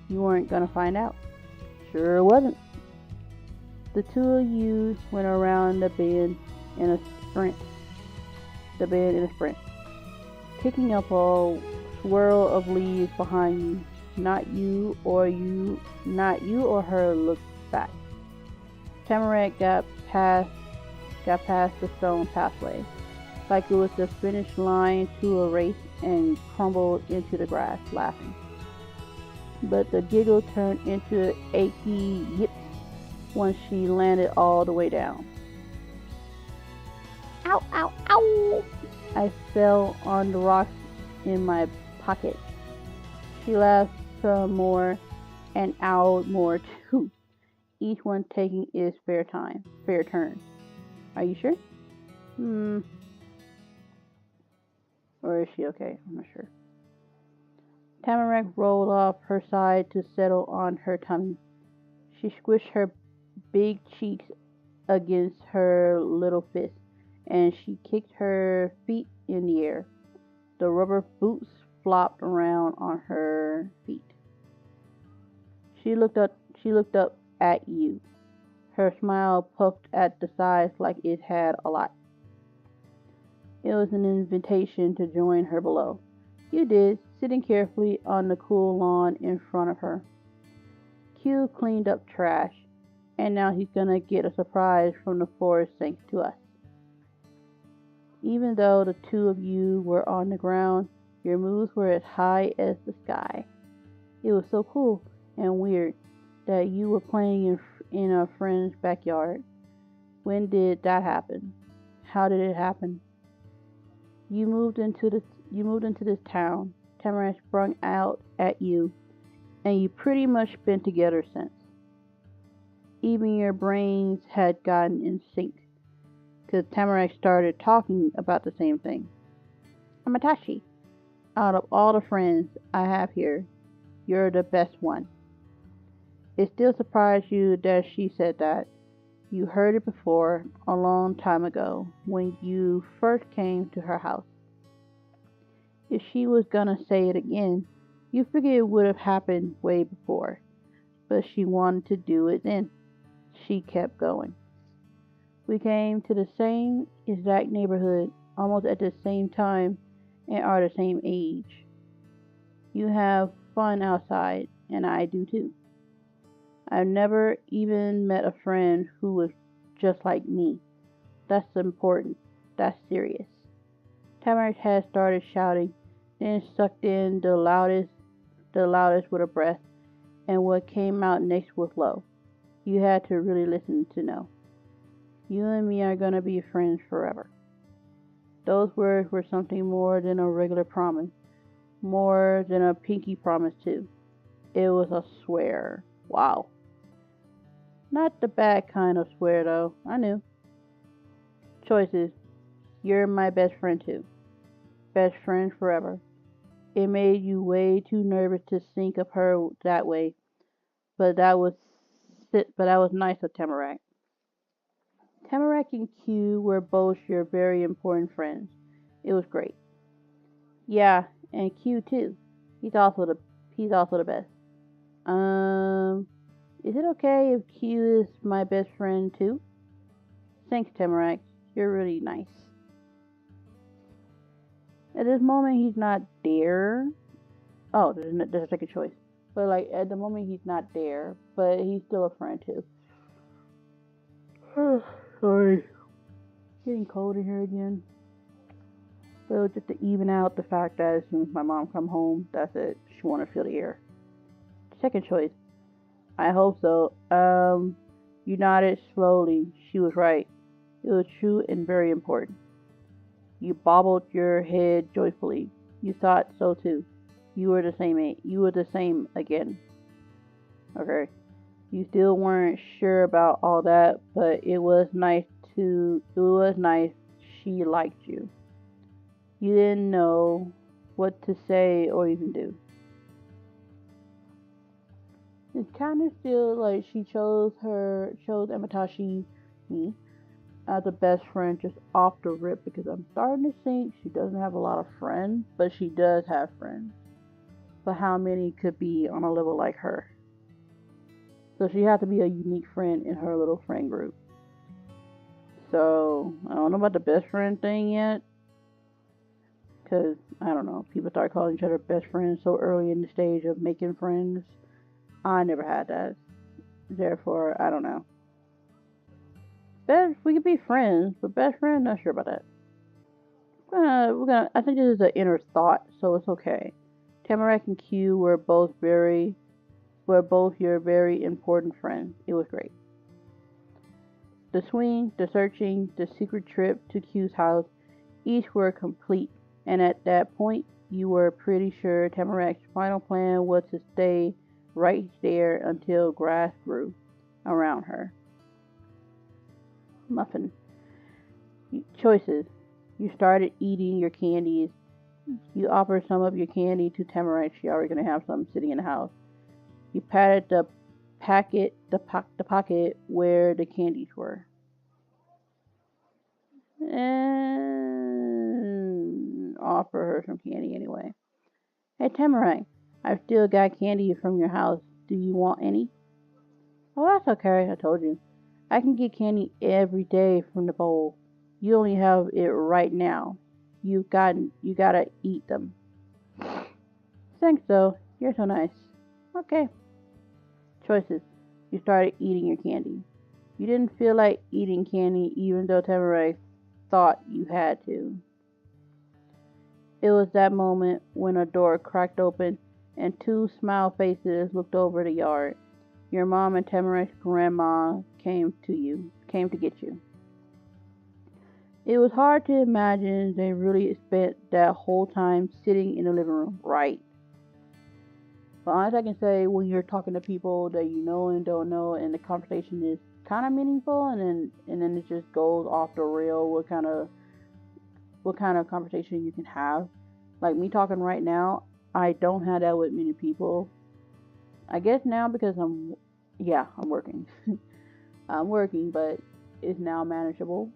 You weren't gonna find out. Sure wasn't. The two of you went around the bend in a sprint. Kicking up a swirl of leaves behind you. Not you or her looked back. Tamarack got past the stone pathway, like it was the finish line to a race, and crumbled into the grass, laughing. But the giggle turned into achy yips once she landed all the way down. Ow, ow, ow! I fell on the rocks in my pocket. She laughed some more and owled more too, each one taking its fair turn. Are you sure? Or is she okay? I'm not sure. Tamarack rolled off her side to settle on her tummy. She squished her big cheeks against her little fist, and she kicked her feet in the air. The rubber boots flopped around on her feet. She looked up at you. Her smile puffed at the sides like it had a lot. It was an invitation to join her below. You did, sitting carefully on the cool lawn in front of her. Q cleaned up trash, and now he's gonna get a surprise from the forest thanks to us. Even though the two of you were on the ground, your moves were as high as the sky. It was so cool and weird that you were playing in a friend's backyard. When did that happen? How did it happen? You moved into this town. Tamarack sprung out at you, and you pretty much been together since. Even your brains had gotten in sync, because Tamarack started talking about the same thing. Amatashi, out of all the friends I have here, you're the best one. It still surprised you that she said that. You heard it before, a long time ago, when you first came to her house. If she was gonna say it again, you figured it would have happened way before, but she wanted to do it then. She kept going. We came to the same exact neighborhood, almost at the same time, and are the same age. You have fun outside, and I do too. I've never even met a friend who was just like me. That's important. That's serious. Tamarack had started shouting, then sucked in the loudest with a breath, and what came out next was low. You had to really listen to know. You and me are gonna be friends forever. Those words were something more than a regular promise, more than a pinky promise too. It was a swear. Wow. Not the bad kind of swear though, I knew. Choices. You're my best friend too. Best friend forever. It made you way too nervous to think of her that way, but that was nice of Tamarack. Tamarack and Q were both your very important friends. It was great. Yeah, and Q too. He's also the he's also the best. Is it okay if Q is my best friend too? Thanks, Tamarack. You're really nice. At this moment, he's not there. Oh, there's a second choice. But like at the moment, he's not there, but he's still a friend too. Sorry. Getting cold in here again. So just to even out the fact that as soon as my mom come home, that's it. She want to feel the air. Second choice. I hope so. You nodded slowly. She was right. It was true and very important. You bobbled your head joyfully. You thought so too. You were the same. You were the same again. Okay. You still weren't sure about all that, but it was nice. She liked you. You didn't know what to say or even do. It's kind of still like she chose Amatashi, me, as a best friend just off the rip because I'm starting to think she doesn't have a lot of friends, but she does have friends. But how many could be on a level like her? So she had to be a unique friend in her little friend group. So I don't know about the best friend thing yet. Because, I don't know, people start calling each other best friends so early in the stage of making friends. I never had that. Therefore, I don't know. We could be friends, but best friend, not sure about that. I think this is an inner thought, so it's okay. Tamarack and Q were both your very important friends. It was great. The swing, the searching, the secret trip to Q's house, each were complete, and at that point, you were pretty sure Tamarack's final plan was to stay right there until grass grew around her. Muffin. Choices. You started eating your candies. You offered some of your candy to Tamarack. She already gonna have some sitting in the house. You patted the pocket where the candies were. And offer her some candy anyway. Hey Tamarack, I've still got candy from your house. Do you want any? Oh, that's okay, I told you. I can get candy every day from the bowl. You only have it right now. You gotta eat them. Thanks though. You're so nice. Okay. Choices. You started eating your candy. You didn't feel like eating candy even though Tamarack thought you had to. It was that moment when a door cracked open and two smile faces looked over the yard. Your mom and Tamarack's grandma came to get you. It was hard to imagine they really spent that whole time sitting in the living room, right? But honestly, I can say when you're talking to people that you know and don't know, and the conversation is kind of meaningful, and then it just goes off the rail. What kind of conversation you can have? Like me talking right now, I don't have that with many people. I guess now because I'm working. I'm working, but it's now manageable.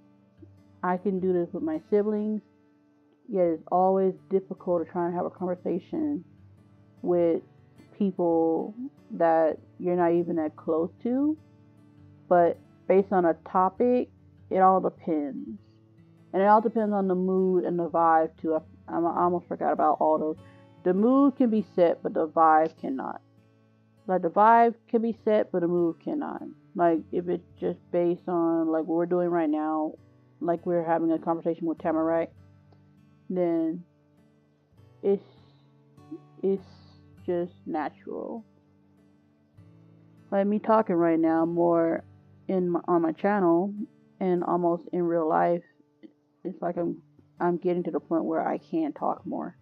I can do this with my siblings. Yet it's always difficult to try and have a conversation with people that you're not even that close to. But based on a topic, it all depends. And it all depends on the mood and the vibe too. I almost forgot about all those. The mood can be set, but the vibe cannot. Like the vibe can be set, but the mood cannot. Like if it's just based on like what we're doing right now, like we're having a conversation with Tamarack, then it's just natural. Like me talking right now more on my channel and almost in real life, it's like I'm getting to the point where I can talk more.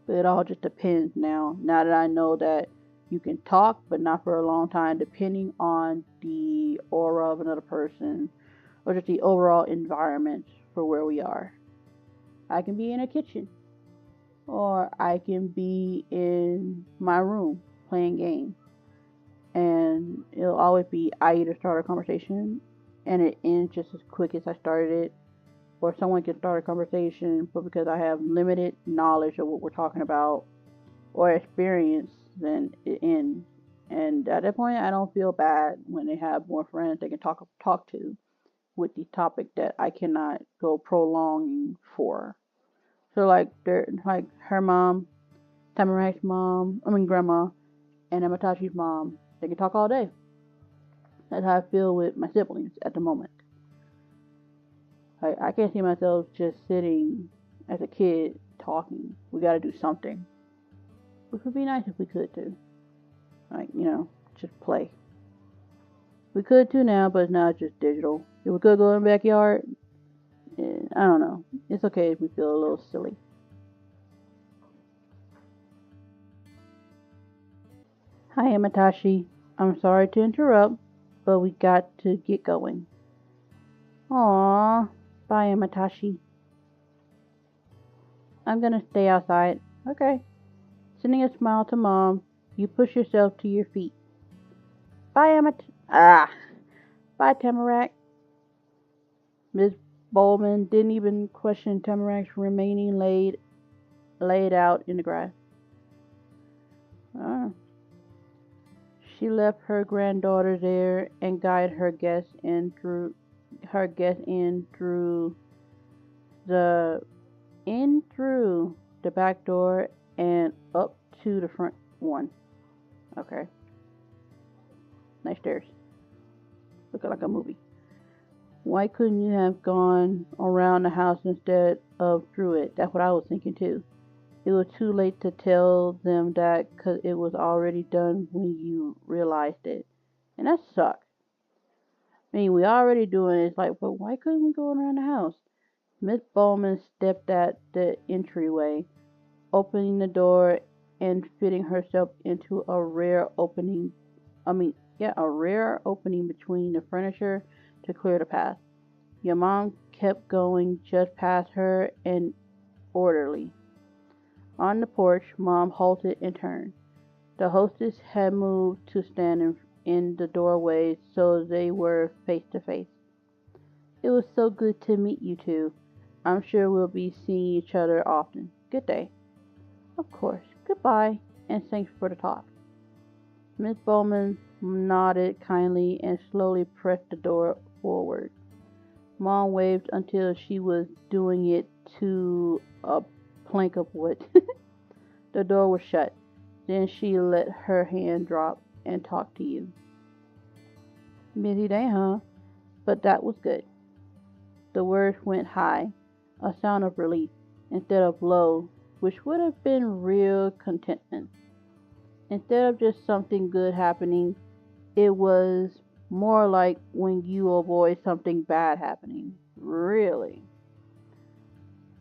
But it all just depends now. Now that I know that you can talk, but not for a long time, depending on the aura of another person or just the overall environment for where we are. I can be in a kitchen, or I can be in my room playing games. And it'll always be I either start a conversation and it ends just as quick as I started it, or someone can start a conversation, but because I have limited knowledge of what we're talking about or experience, then it ends. And at that point, I don't feel bad when they have more friends they can talk to with the topic that I cannot go prolonging for. So like her mom, Tamarak's mom, grandma, and Amatashi's mom, they can talk all day. That's how I feel with my siblings at the moment. I can't see myself just sitting as a kid talking. We gotta do something. Which would be nice if we could too. Like, just play. We could too now, but it's not just digital. If we could go in the backyard, I don't know. It's okay if we feel a little silly. Hi, Amatashi. I'm sorry to interrupt, but we got to get going. Aww. Bye, Amatashi. I'm gonna stay outside. Okay. Sending a smile to Mom, you push yourself to your feet. Bye, Bye, Tamarak. Miss Bowman didn't even question Tamarak's remaining laid out in the grass. She left her granddaughter there and guided her guests in through the back door and up to the front one. Okay. Nice stairs. Looking like a movie. Why couldn't you have gone around the house instead of through it? That's what I was thinking too. It was too late to tell them that because it was already done when you realized it. And that sucked. I mean, we already doing it. It's like, but why couldn't we go around the house? Miss Bowman stepped at the entryway, opening the door and fitting herself into a rare opening between the furniture to clear the path. Your mom kept going just past her and orderly. On the porch, Mom halted and turned. The hostess had moved to stand in the doorway so they were face to face. It was so good to meet you two. I'm sure we'll be seeing each other often. Good day. Of course. Goodbye, and thanks for the talk. Miss Bowman nodded kindly and slowly pressed the door forward. Mom waved until she was doing it to a plank of wood. The door was shut. Then she let her hand drop and talked to you. Busy day, huh? But that was good. The words went high, a sound of relief, instead of low, which would have been real contentment. Instead of just something good happening, it was more like when you avoid something bad happening. Really.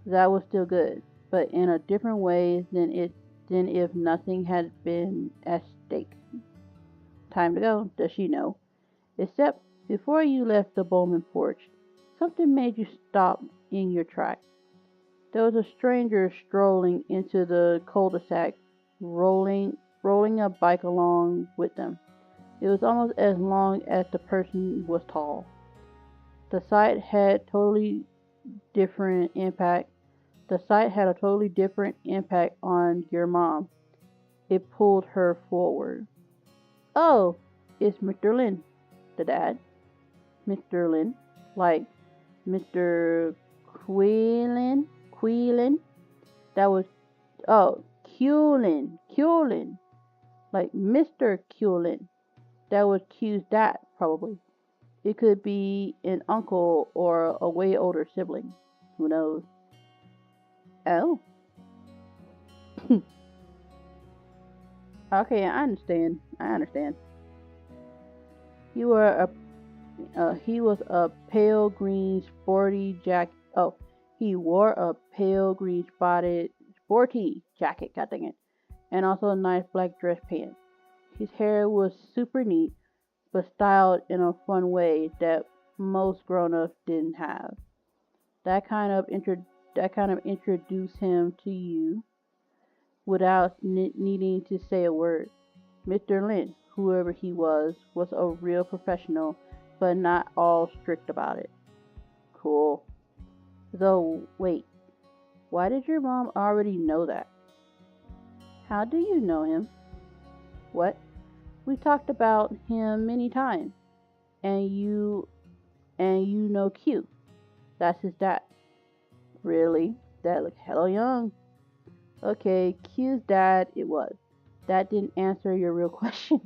That was still good, but in a different way than if nothing had been at stake. Time to go, does she know? Except before you left the Bowman porch, something made you stop in your tracks. There was a stranger strolling into the cul-de-sac, rolling a bike along with them. It was almost as long as the person was tall. The sight had a totally different impact on your mom. It pulled her forward. Oh, it's Mr. Lin, the dad. Mr. Lin, like Mr. Quillen. That was, Cullen, like Mr. Cullen. That was Q's dad, probably. It could be an uncle or a way older sibling. Who knows? Oh. Okay, I understand. He wore a he was a pale green sporty jacket. Oh, he wore a pale green spotted sporty jacket. God dang it! And also a nice black dress pants. His hair was super neat, but styled in a fun way that most grown-ups didn't have. That kind of introduced him to you without needing to say a word. Mr. Lin, whoever he was a real professional, but not all strict about it. Cool. Though, wait, why did your mom already know that? How do you know him? What? We talked about him many times, and you know Q. That's his dad. Really? Dad looked hella young. Okay, Q's dad it was. That didn't answer your real question.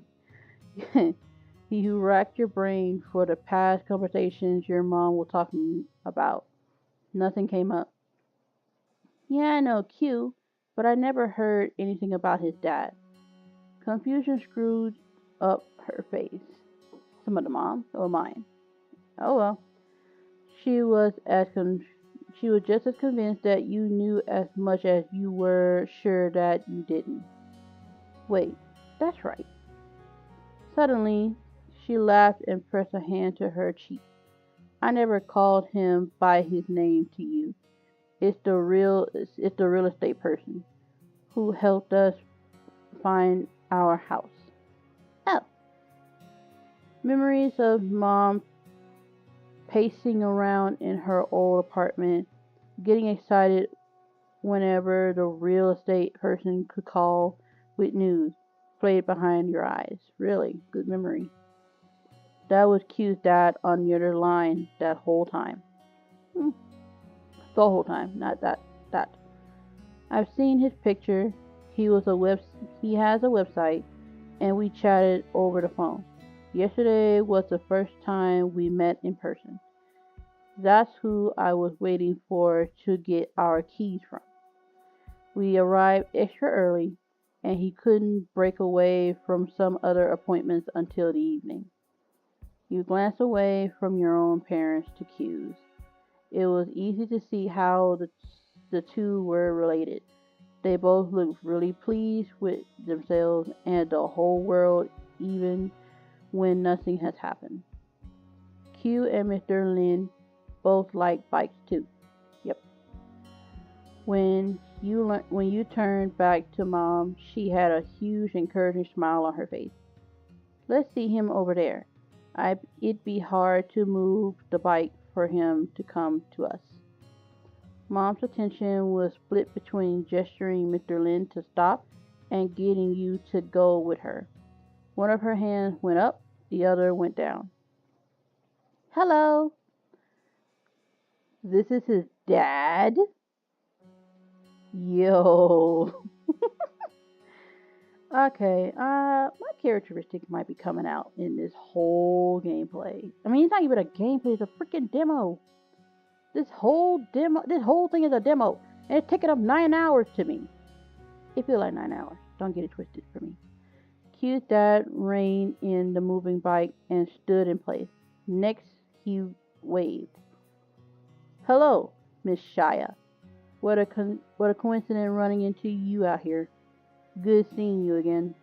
You racked your brain for the past conversations your mom was talking about. Nothing came up. Yeah, I know Q, but I never heard anything about his dad. Confusion screwed up her face. Some of the mom or mine. Oh well. She was she was just as convinced that you knew as much as you were sure that you didn't. Wait, that's right. Suddenly, she laughed and pressed a hand to her cheek. I never called him by his name to you. It's the real estate person who helped us find our house. Oh. Memories of mom pacing around in her old apartment, getting excited whenever the real estate person could call with news, played behind your eyes. Really good memory. That was Q's dad on the other line that whole time. The whole time, not that. I've seen his picture. He has a website, and we chatted over the phone. Yesterday was the first time we met in person. That's who I was waiting for to get our keys from. We arrived extra early, and he couldn't break away from some other appointments until the evening. You glanced away from your own parents to Q's. It was easy to see how the two were related. They both looked really pleased with themselves and the whole world, even when nothing has happened. Q and Mr. Lin both like bikes too. Yep. When you turned back to Mom, she had a huge encouraging smile on her face. Let's see him over there. It'd be hard to move the bike for him to come to us. Mom's attention was split between gesturing Mr. Lin to stop and getting you to go with her. One of her hands went up, the other went down. Hello. This is his dad? Yo. Okay, my characteristic might be coming out in this whole gameplay. I mean, it's not even a gameplay, it's a freaking demo. This whole thing is a demo, and it's taking up 9 hours to me. It feels like 9 hours. Don't get it twisted for me. Q's dad reined in the moving bike and stood in place. Next, he waved. Hello, Miss Shia. What a coincidence running into you out here. Good seeing you again.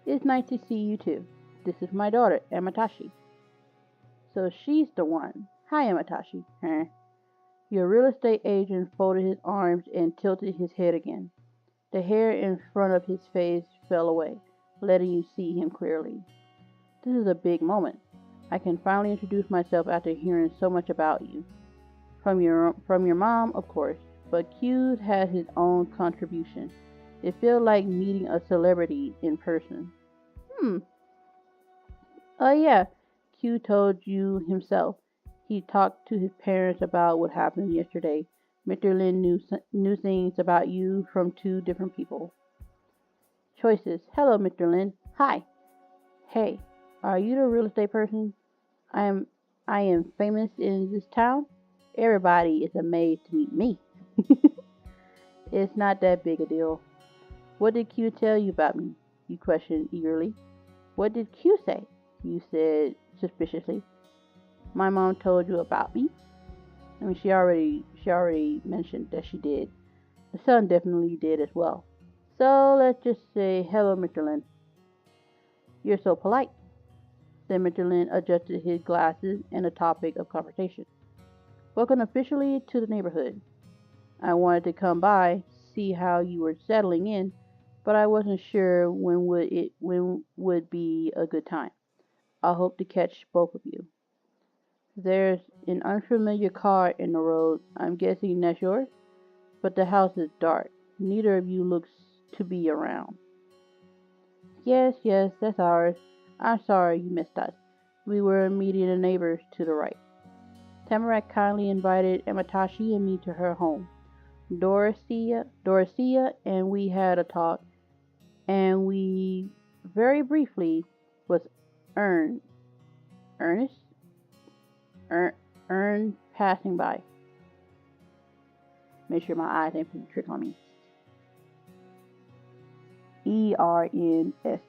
It's nice to see you too. This is my daughter, Amatashi. So she's the one. Hi, Amatashi. Your real estate agent folded his arms and tilted his head again. The hair in front of his face fell away, letting you see him clearly. This is a big moment. I can finally introduce myself after hearing so much about you. From your mom, of course, but Q's had his own contribution. It felt like meeting a celebrity in person. Oh yeah, Q told you himself. He talked to his parents about what happened yesterday. Mr. Lin knew things about you from 2 different people. Choices. Hello, Mr. Lin. Hi. Hey, are you the real estate person? I am famous in this town. Everybody is amazed to meet me. It's not that big a deal. What did Q tell you about me? You questioned eagerly. What did Q say? you said suspiciously. My mom told you about me? I mean, she already mentioned that she did. The son definitely did as well. So let's just say, hello, Mr. Lin. You're so polite, said Mr. Lin, adjusted his glasses and the topic of conversation. Welcome officially to the neighborhood. I wanted to come by, see how you were settling in, but I wasn't sure when would be a good time. I hope to catch both of you. There's an unfamiliar car in the road. I'm guessing that's yours? But the house is dark. Neither of you looks to be around. Yes, that's ours. I'm sorry you missed us. We were meeting the neighbors to the right. Tamarack kindly invited Amatashi and me to her home. Dorothea and we had a talk, and we very briefly was Ernest passing by. Make sure my eyes ain't playing a trick on me. ERNST.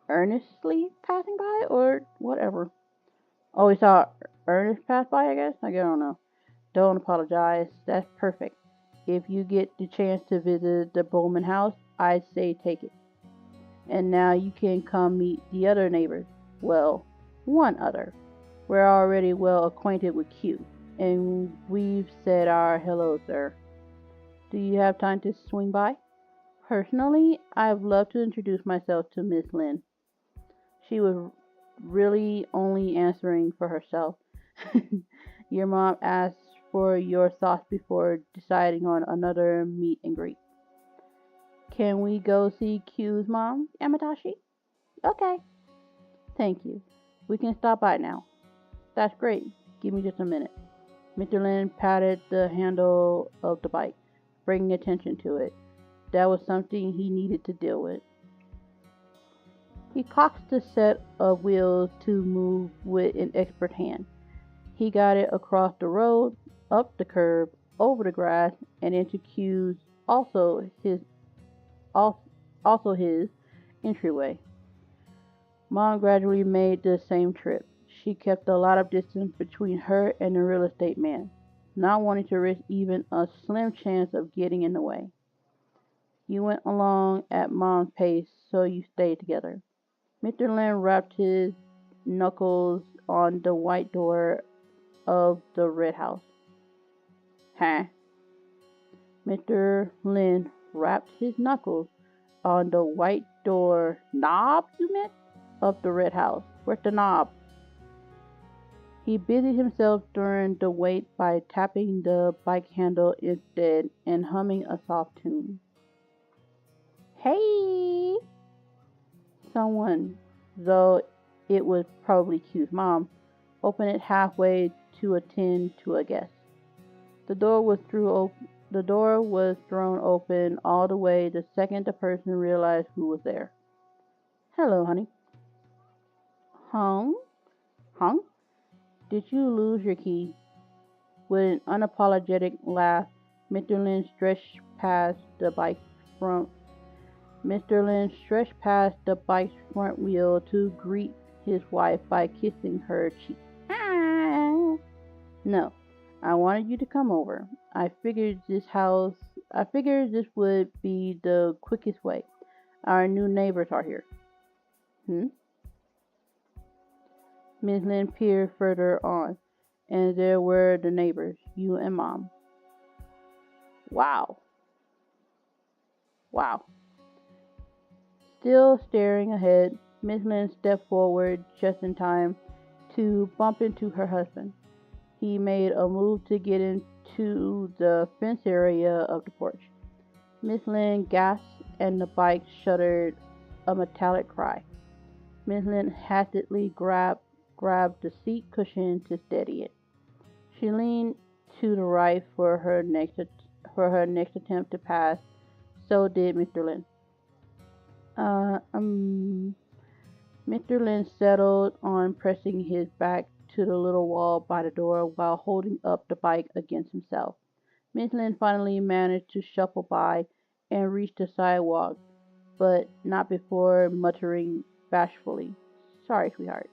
Earnestly passing by, or whatever. Oh, we saw Ernest pass by, I guess? I don't know. Don't apologize. That's perfect. If you get the chance to visit the Bowman house, I'd say take it. And now you can come meet the other neighbors. Well, one other. We're already well acquainted with Q, and we've said our hello, sir. Do you have time to swing by? Personally, I'd love to introduce myself to Miss Lin. She was really only answering for herself. Your mom asked for your thoughts before deciding on another meet and greet. Can we go see Q's mom, Amatashi? Okay. Thank you. We can stop by now. That's great. Give me just a minute. Mr. Lin patted the handle of the bike, bringing attention to it. That was something he needed to deal with. He cocked the set of wheels to move with an expert hand. He got it across the road, up the curb, over the grass, and into Q's also his entryway. Mom gradually made the same trip. She kept a lot of distance between her and the real estate man, not wanting to risk even a slim chance of getting in the way. You went along at Mom's pace, so you stayed together. Mr. Lin rapped his knuckles on the white door of the red house. Huh? Mr. Lin rapped his knuckles on the white door knob, you meant? Of the red house. Where's the knob? He busied himself during the wait by tapping the bike handle instead and humming a soft tune. Hey! Someone, though it was probably Q's mom, opened it halfway to attend to a guest. The door was thrown open all the way the second the person realized who was there. Hello, honey. Hung? Did you lose your key? With an unapologetic laugh, Mr. Lin stretched past the bike's front wheel to greet his wife by kissing her cheek. No, I wanted you to come over. I figured this would be the quickest way. Our new neighbors are here. Miss Lin peered further on, and there were the neighbors, you and Mom. Wow. Still staring ahead, Miss Lin stepped forward just in time to bump into her husband. He made a move to get into the fence area of the porch. Miss Lin gasped, and the bike shuddered a metallic cry. Miss Lin hastily grabbed the seat cushion to steady it. She leaned to the right for her next attempt to pass. So did Mr. Lin. Mr. Lin settled on pressing his back to the little wall by the door while holding up the bike against himself. Miss Lin finally managed to shuffle by and reach the sidewalk, but not before muttering bashfully, Sorry, sweetheart.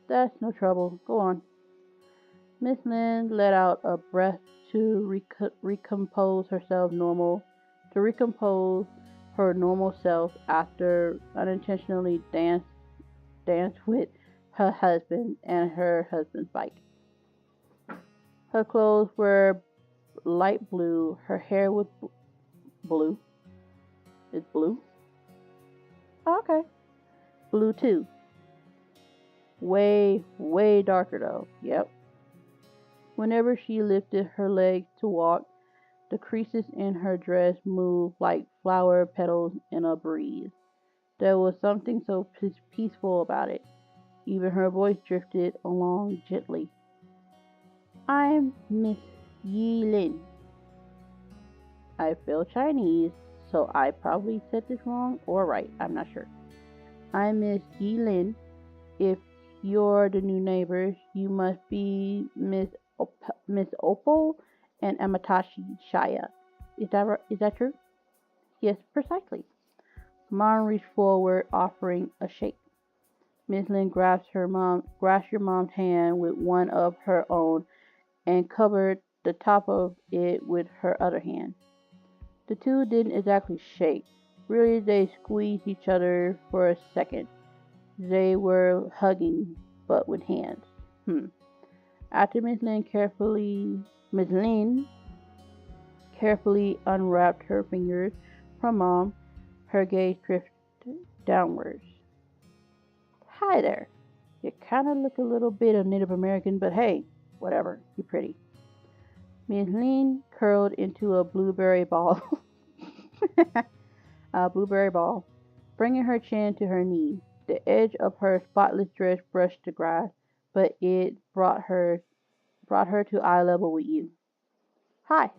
That's no trouble. Go on. Miss Lynn let out a breath to recompose herself to recompose her normal self after unintentionally danced with her husband and her husband's bike. Her clothes were light blue. Her hair was blue. It's blue? Oh, okay. Blue too. Way, way darker though. Yep. Whenever she lifted her legs to walk, the creases in her dress moved like flower petals in a breeze. There was something so peaceful about it. Even her voice drifted along gently. I'm Miss Yi Lin. I feel Chinese, so I probably said this wrong or right. I'm not sure. I'm Miss Yi Lin. If you're the new neighbors, you must be Miss Opal and Amatashi Shaya. Is that true? Yes, precisely. Mom reached forward, offering a shake. Miss Lin grasped your mom's hand with one of her own and covered the top of it with her other hand. The two didn't exactly shake. Really, they squeezed each other for a second. They were hugging, but with hands. After Miss Lin carefully unwrapped her fingers from Mom, her gaze drifted downwards. Hi there. You kind of look a little bit of Native American, but hey, whatever. You're pretty. Miss Lin curled into a blueberry ball. Bringing her chin to her knee. The edge of her spotless dress brushed the grass, but it brought her to eye level with you. Hi.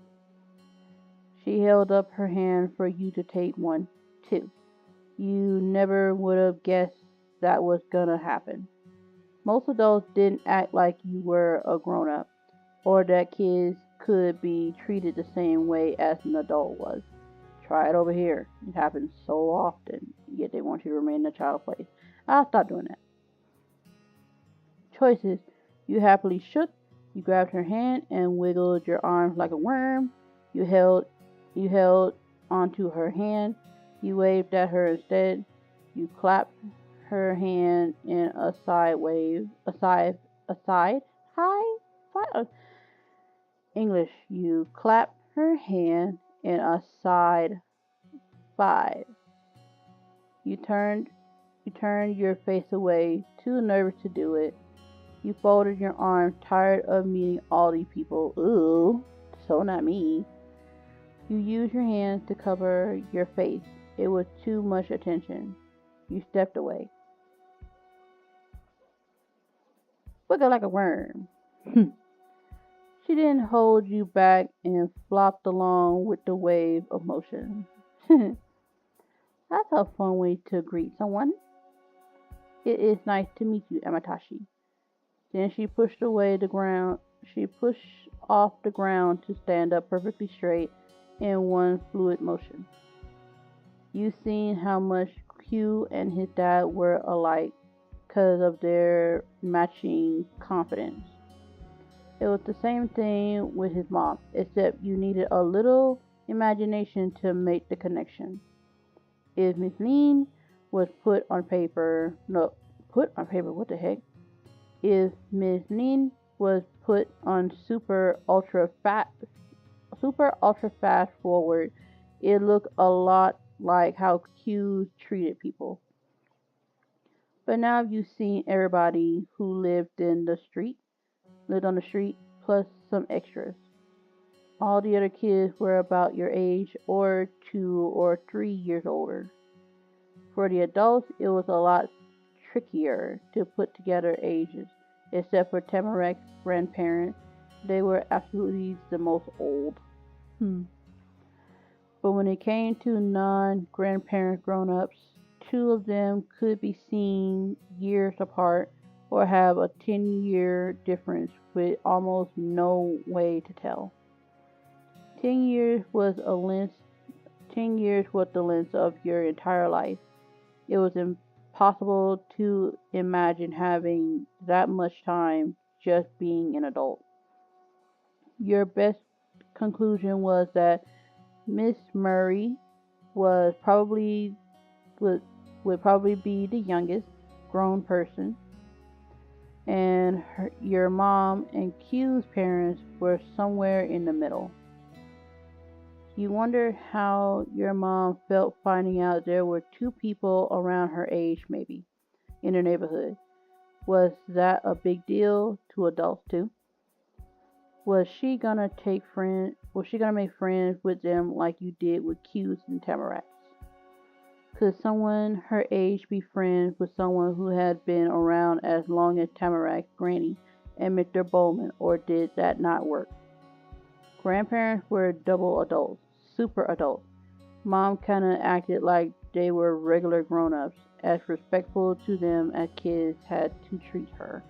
She held up her hand for you to take one, too. You never would have guessed that was gonna happen. Most adults didn't act like you were a grown-up, or that kids could be treated the same way as an adult was. Try it over here. It happens so often, yet they want you to remain in a child's place. I'll stop doing that. Choices. You happily shook. You grabbed her hand and wiggled your arms like a worm. You held onto her hand. You waved at her instead. You clapped her hand in a side wave. English. You clapped her hand in a side five. You turned your face away, too nervous to do it. You folded your arms, tired of meeting all these people. Ooh, so not me. You used your hands to cover your face. It was too much attention. You stepped away. Wiggle like a worm. She didn't hold you back and flopped along with the wave of motion. That's a fun way to greet someone. It is nice to meet you, Amatashi. Then she pushed off the ground to stand up perfectly straight in one fluid motion. You've seen how much Q and his dad were alike because of their matching confidence. It was the same thing with his mom, except you needed a little imagination to make the connection. If Miss Lin was put on paper, what the heck? If Miss Lin was put on super ultra fast forward, it looked a lot like how Q treated people. But now you've seen everybody who lived on the street, plus some extras. All the other kids were about your age or 2 or 3 years older. For the adults, it was a lot trickier to put together ages, except for Tamarek's grandparents. They were absolutely the most old. But when it came to non-grandparent grown-ups, 2 of them could be seen years apart or have a 10-year difference with almost no way to tell. 10 years was the length of your entire life. It was possible to imagine having that much time just being an adult. Your best conclusion was that Miss Murray was probably would probably be the youngest grown person, and your mom and Q's parents were somewhere in the middle. You wonder how your mom felt finding out there were two people around her age, maybe, in her neighborhood. Was that a big deal to adults too? Was she gonna make friends with them like you did with Q's and Tamaracks? Could someone her age be friends with someone who had been around as long as Tamarack's granny and Mr. Bowman, or did that not work? Grandparents were double adults, super adults. Mom kinda acted like they were regular grown-ups, as respectful to them as kids had to treat her.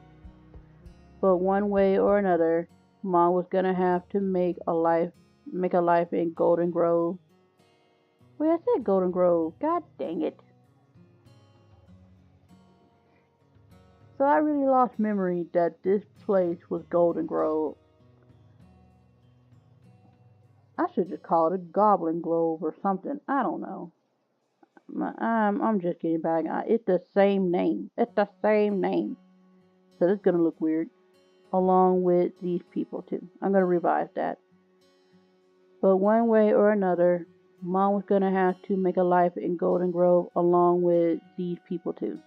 But one way or another, Mom was gonna have to make a life in Golden Grove. Wait, I said Golden Grove. God dang it. So I really lost memory that this place was Golden Grove. I should just call it a Goblin Grove or something. I don't know. I'm just kidding back. It's the same name. It's the same name. So it's gonna look weird. Along with these people too. I'm gonna revise that. But one way or another, Mom was gonna have to make a life in Golden Grove along with these people too.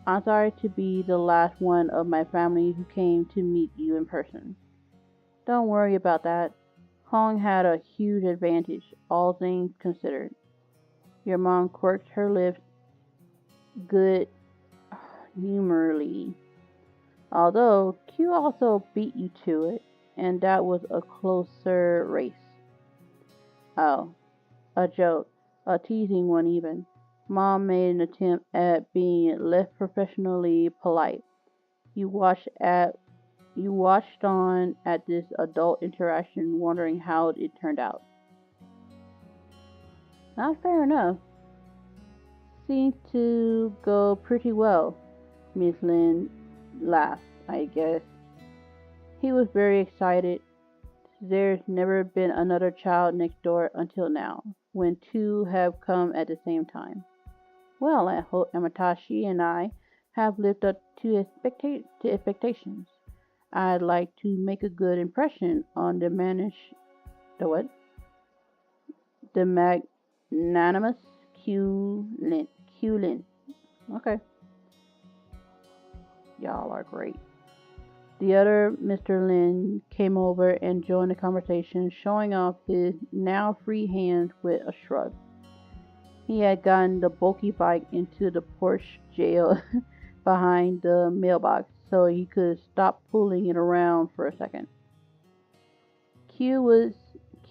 I'm sorry to be the last one of my family who came to meet you in person. Don't worry about that. Hong had a huge advantage, all things considered. Your mom quirked her lips good humorly. Although Q also beat you to it, and that was a closer race. Oh, a joke, a teasing one even. Mom made an attempt at being less professionally polite. You watched on at this adult interaction, wondering how it turned out. Not fair enough. Seemed to go pretty well. Miss Lin laughed, I guess. He was very excited. There's never been another child next door until now, when two have come at the same time. Well, I hope Amatashi and I have lived up to expectations. I'd like to make a good impression on the magnanimous Q Lin. Okay. Y'all are great. The other Mr. Lin came over and joined the conversation, showing off his now free hands with a shrug. He had gotten the bulky bike into the porch jail behind the mailbox so he could stop pulling it around for a second. Q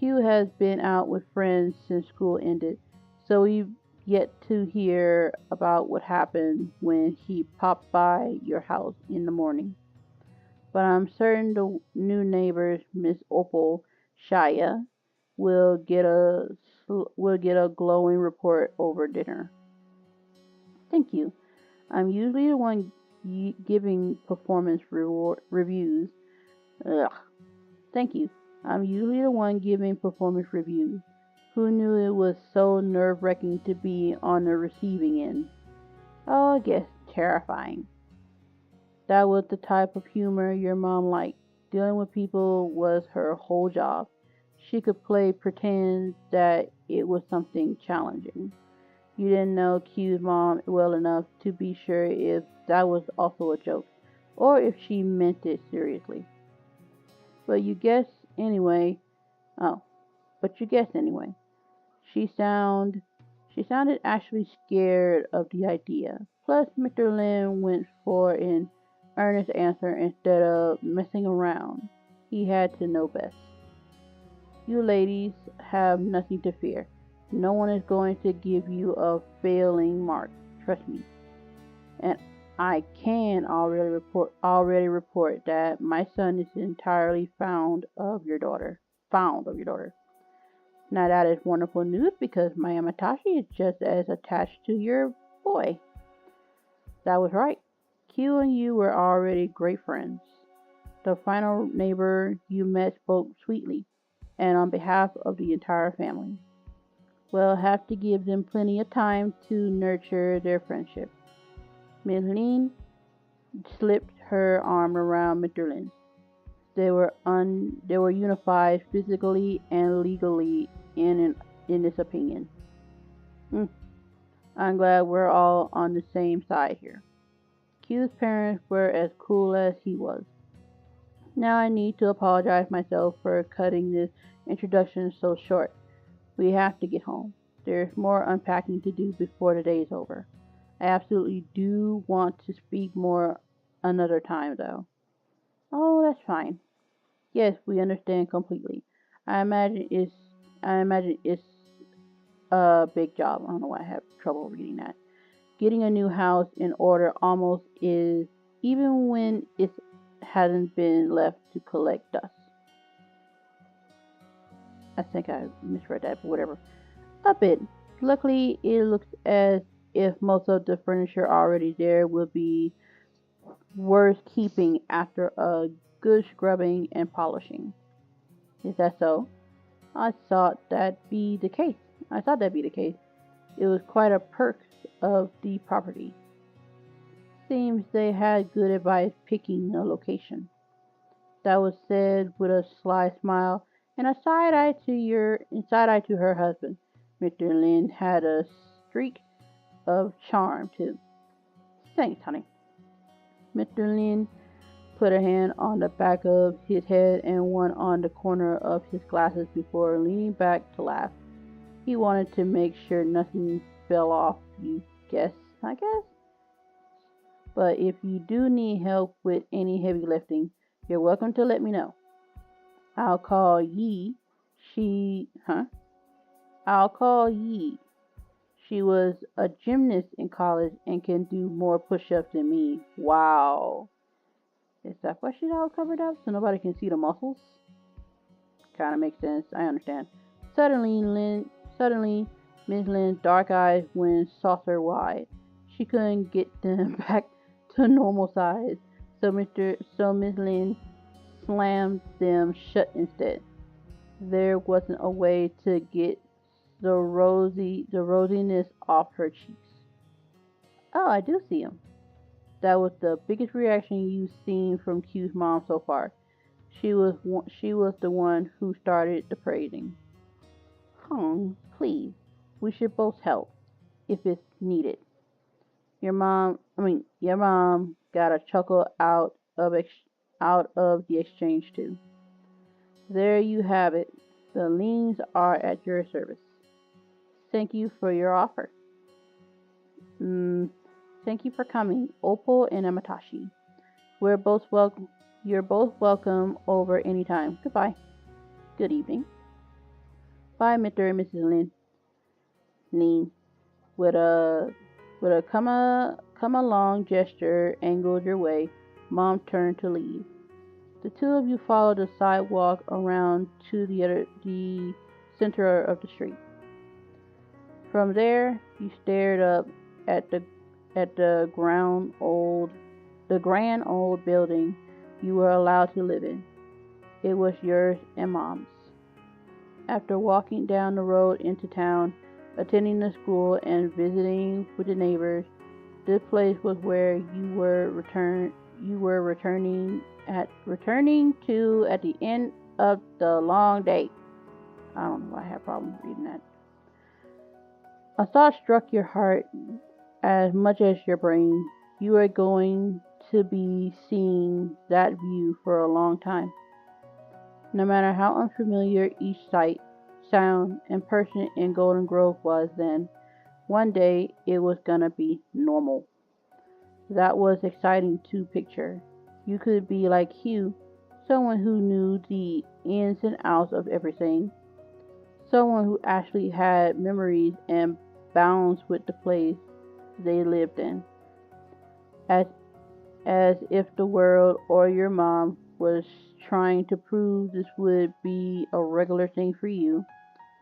has been out with friends since school ended, so we've yet to hear about what happened when he popped by your house in the morning. But I'm certain the new neighbors, Miss Opal Shaya, will get a glowing report over dinner. Thank you. I'm usually the one giving performance reviews. Ugh. Thank you. I'm usually the one giving performance reviews. Who knew it was so nerve-wracking to be on the receiving end? Oh, I guess terrifying. That was the type of humor your mom liked. Dealing with people was her whole job. She could play pretend that it was something challenging. You didn't know Q's mom well enough to be sure if that was also a joke, or if she meant it seriously. But you guessed anyway. She sounded actually scared of the idea. Plus, Mr. Lin went for an earnest answer instead of messing around. He had to know best. You ladies have nothing to fear. No one is going to give you a failing mark. Trust me. And I can already report that my son is entirely fond of your daughter. Now that is wonderful news because my Amatashi is just as attached to your boy. That was right. Q and you were already great friends. The final neighbor you met spoke sweetly, and on behalf of the entire family. We'll have to give them plenty of time to nurture their friendship. Miss Lin slipped her arm around Mr. Lin. They were unified physically and legally in this opinion. Mm, I'm glad we're all on the same side here. Q's parents were as cool as he was. Now I need to apologize myself for cutting this introduction so short. We have to get home. There's more unpacking to do before the day is over. I absolutely do want to speak more another time, though. Oh, that's fine. Yes, we understand completely. I imagine it's a big job. I don't know why I have trouble reading that. Getting a new house in order almost is, even when it hasn't been left to collect dust. I think I misread that, but whatever. A bit. Luckily, it looks as if most of the furniture already there will be worth keeping after a good scrubbing and polishing. Is that so? I thought that'd be the case. It was quite a perk of the property. Seems they had good advice picking a location. That was said with a sly smile and a side eye to her husband. Mr. Lin had a streak of charm too. Thanks, honey. Mr. Lin put a hand on the back of his head and one on the corner of his glasses before leaning back to laugh. He wanted to make sure nothing fell off, I guess. But if you do need help with any heavy lifting, you're welcome to let me know. I'll call Yi. I'll call Yi. She was a gymnast in college and can do more push-ups than me. Wow. Is that why she's all covered up? So nobody can see the muscles? Kinda makes sense. I understand. Suddenly, Miss Lin's dark eyes went saucer-wide. She couldn't get them back to normal size, so Miss Lin slammed them shut instead. There wasn't a way to get the rosiness off her cheeks. Oh, I do see him. That was the biggest reaction you've seen from Q's mom so far. She was the one who started the praising. Hong, please. We should both help, if it's needed. Your mom got a chuckle out of the exchange too. There you have it. The Lins are at your service. Thank you for your offer. Thank you for coming, Opal and Amatashi. You're both welcome over anytime. Goodbye. Good evening. Bye, Mr. and Mrs. Lin. With a come along gesture angled your way, Mom turned to leave. The two of you followed the sidewalk around to the center of the street. From there, you stared up at the grand old building you were allowed to live in. It was yours and Mom's. After walking down the road into town, attending the school and visiting with the neighbors, this place was where you were returning to at the end of the long day. I don't know why I have problems reading that. A thought struck your heart as much as your brain. You are going to be seeing that view for a long time. No matter how unfamiliar each sight, sound, and person in Golden Grove was then, one day it was gonna be normal. That was exciting to picture. You could be like Hugh, someone who knew the ins and outs of everything, someone who actually had memories and bounds with the place they lived in. As if the world or your mom was trying to prove this would be a regular thing for you,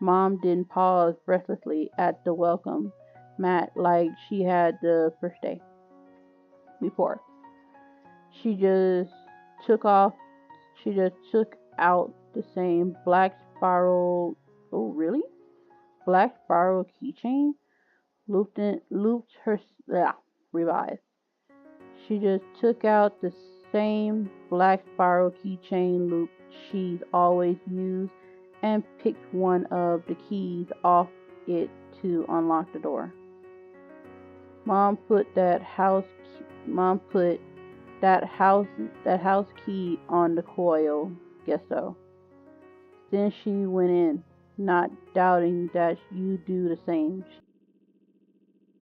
Mom didn't pause breathlessly at the welcome mat like she had the first day. before. She just took out the same black spiral. Oh, really? Black spiral keychain. Looped her. Revised. She just took out the same black spiral keychain loop she's always used and picked one of the keys off it to unlock the door. Mom put that house key on the coil. Guess so. Then she went in, not doubting that you do the same.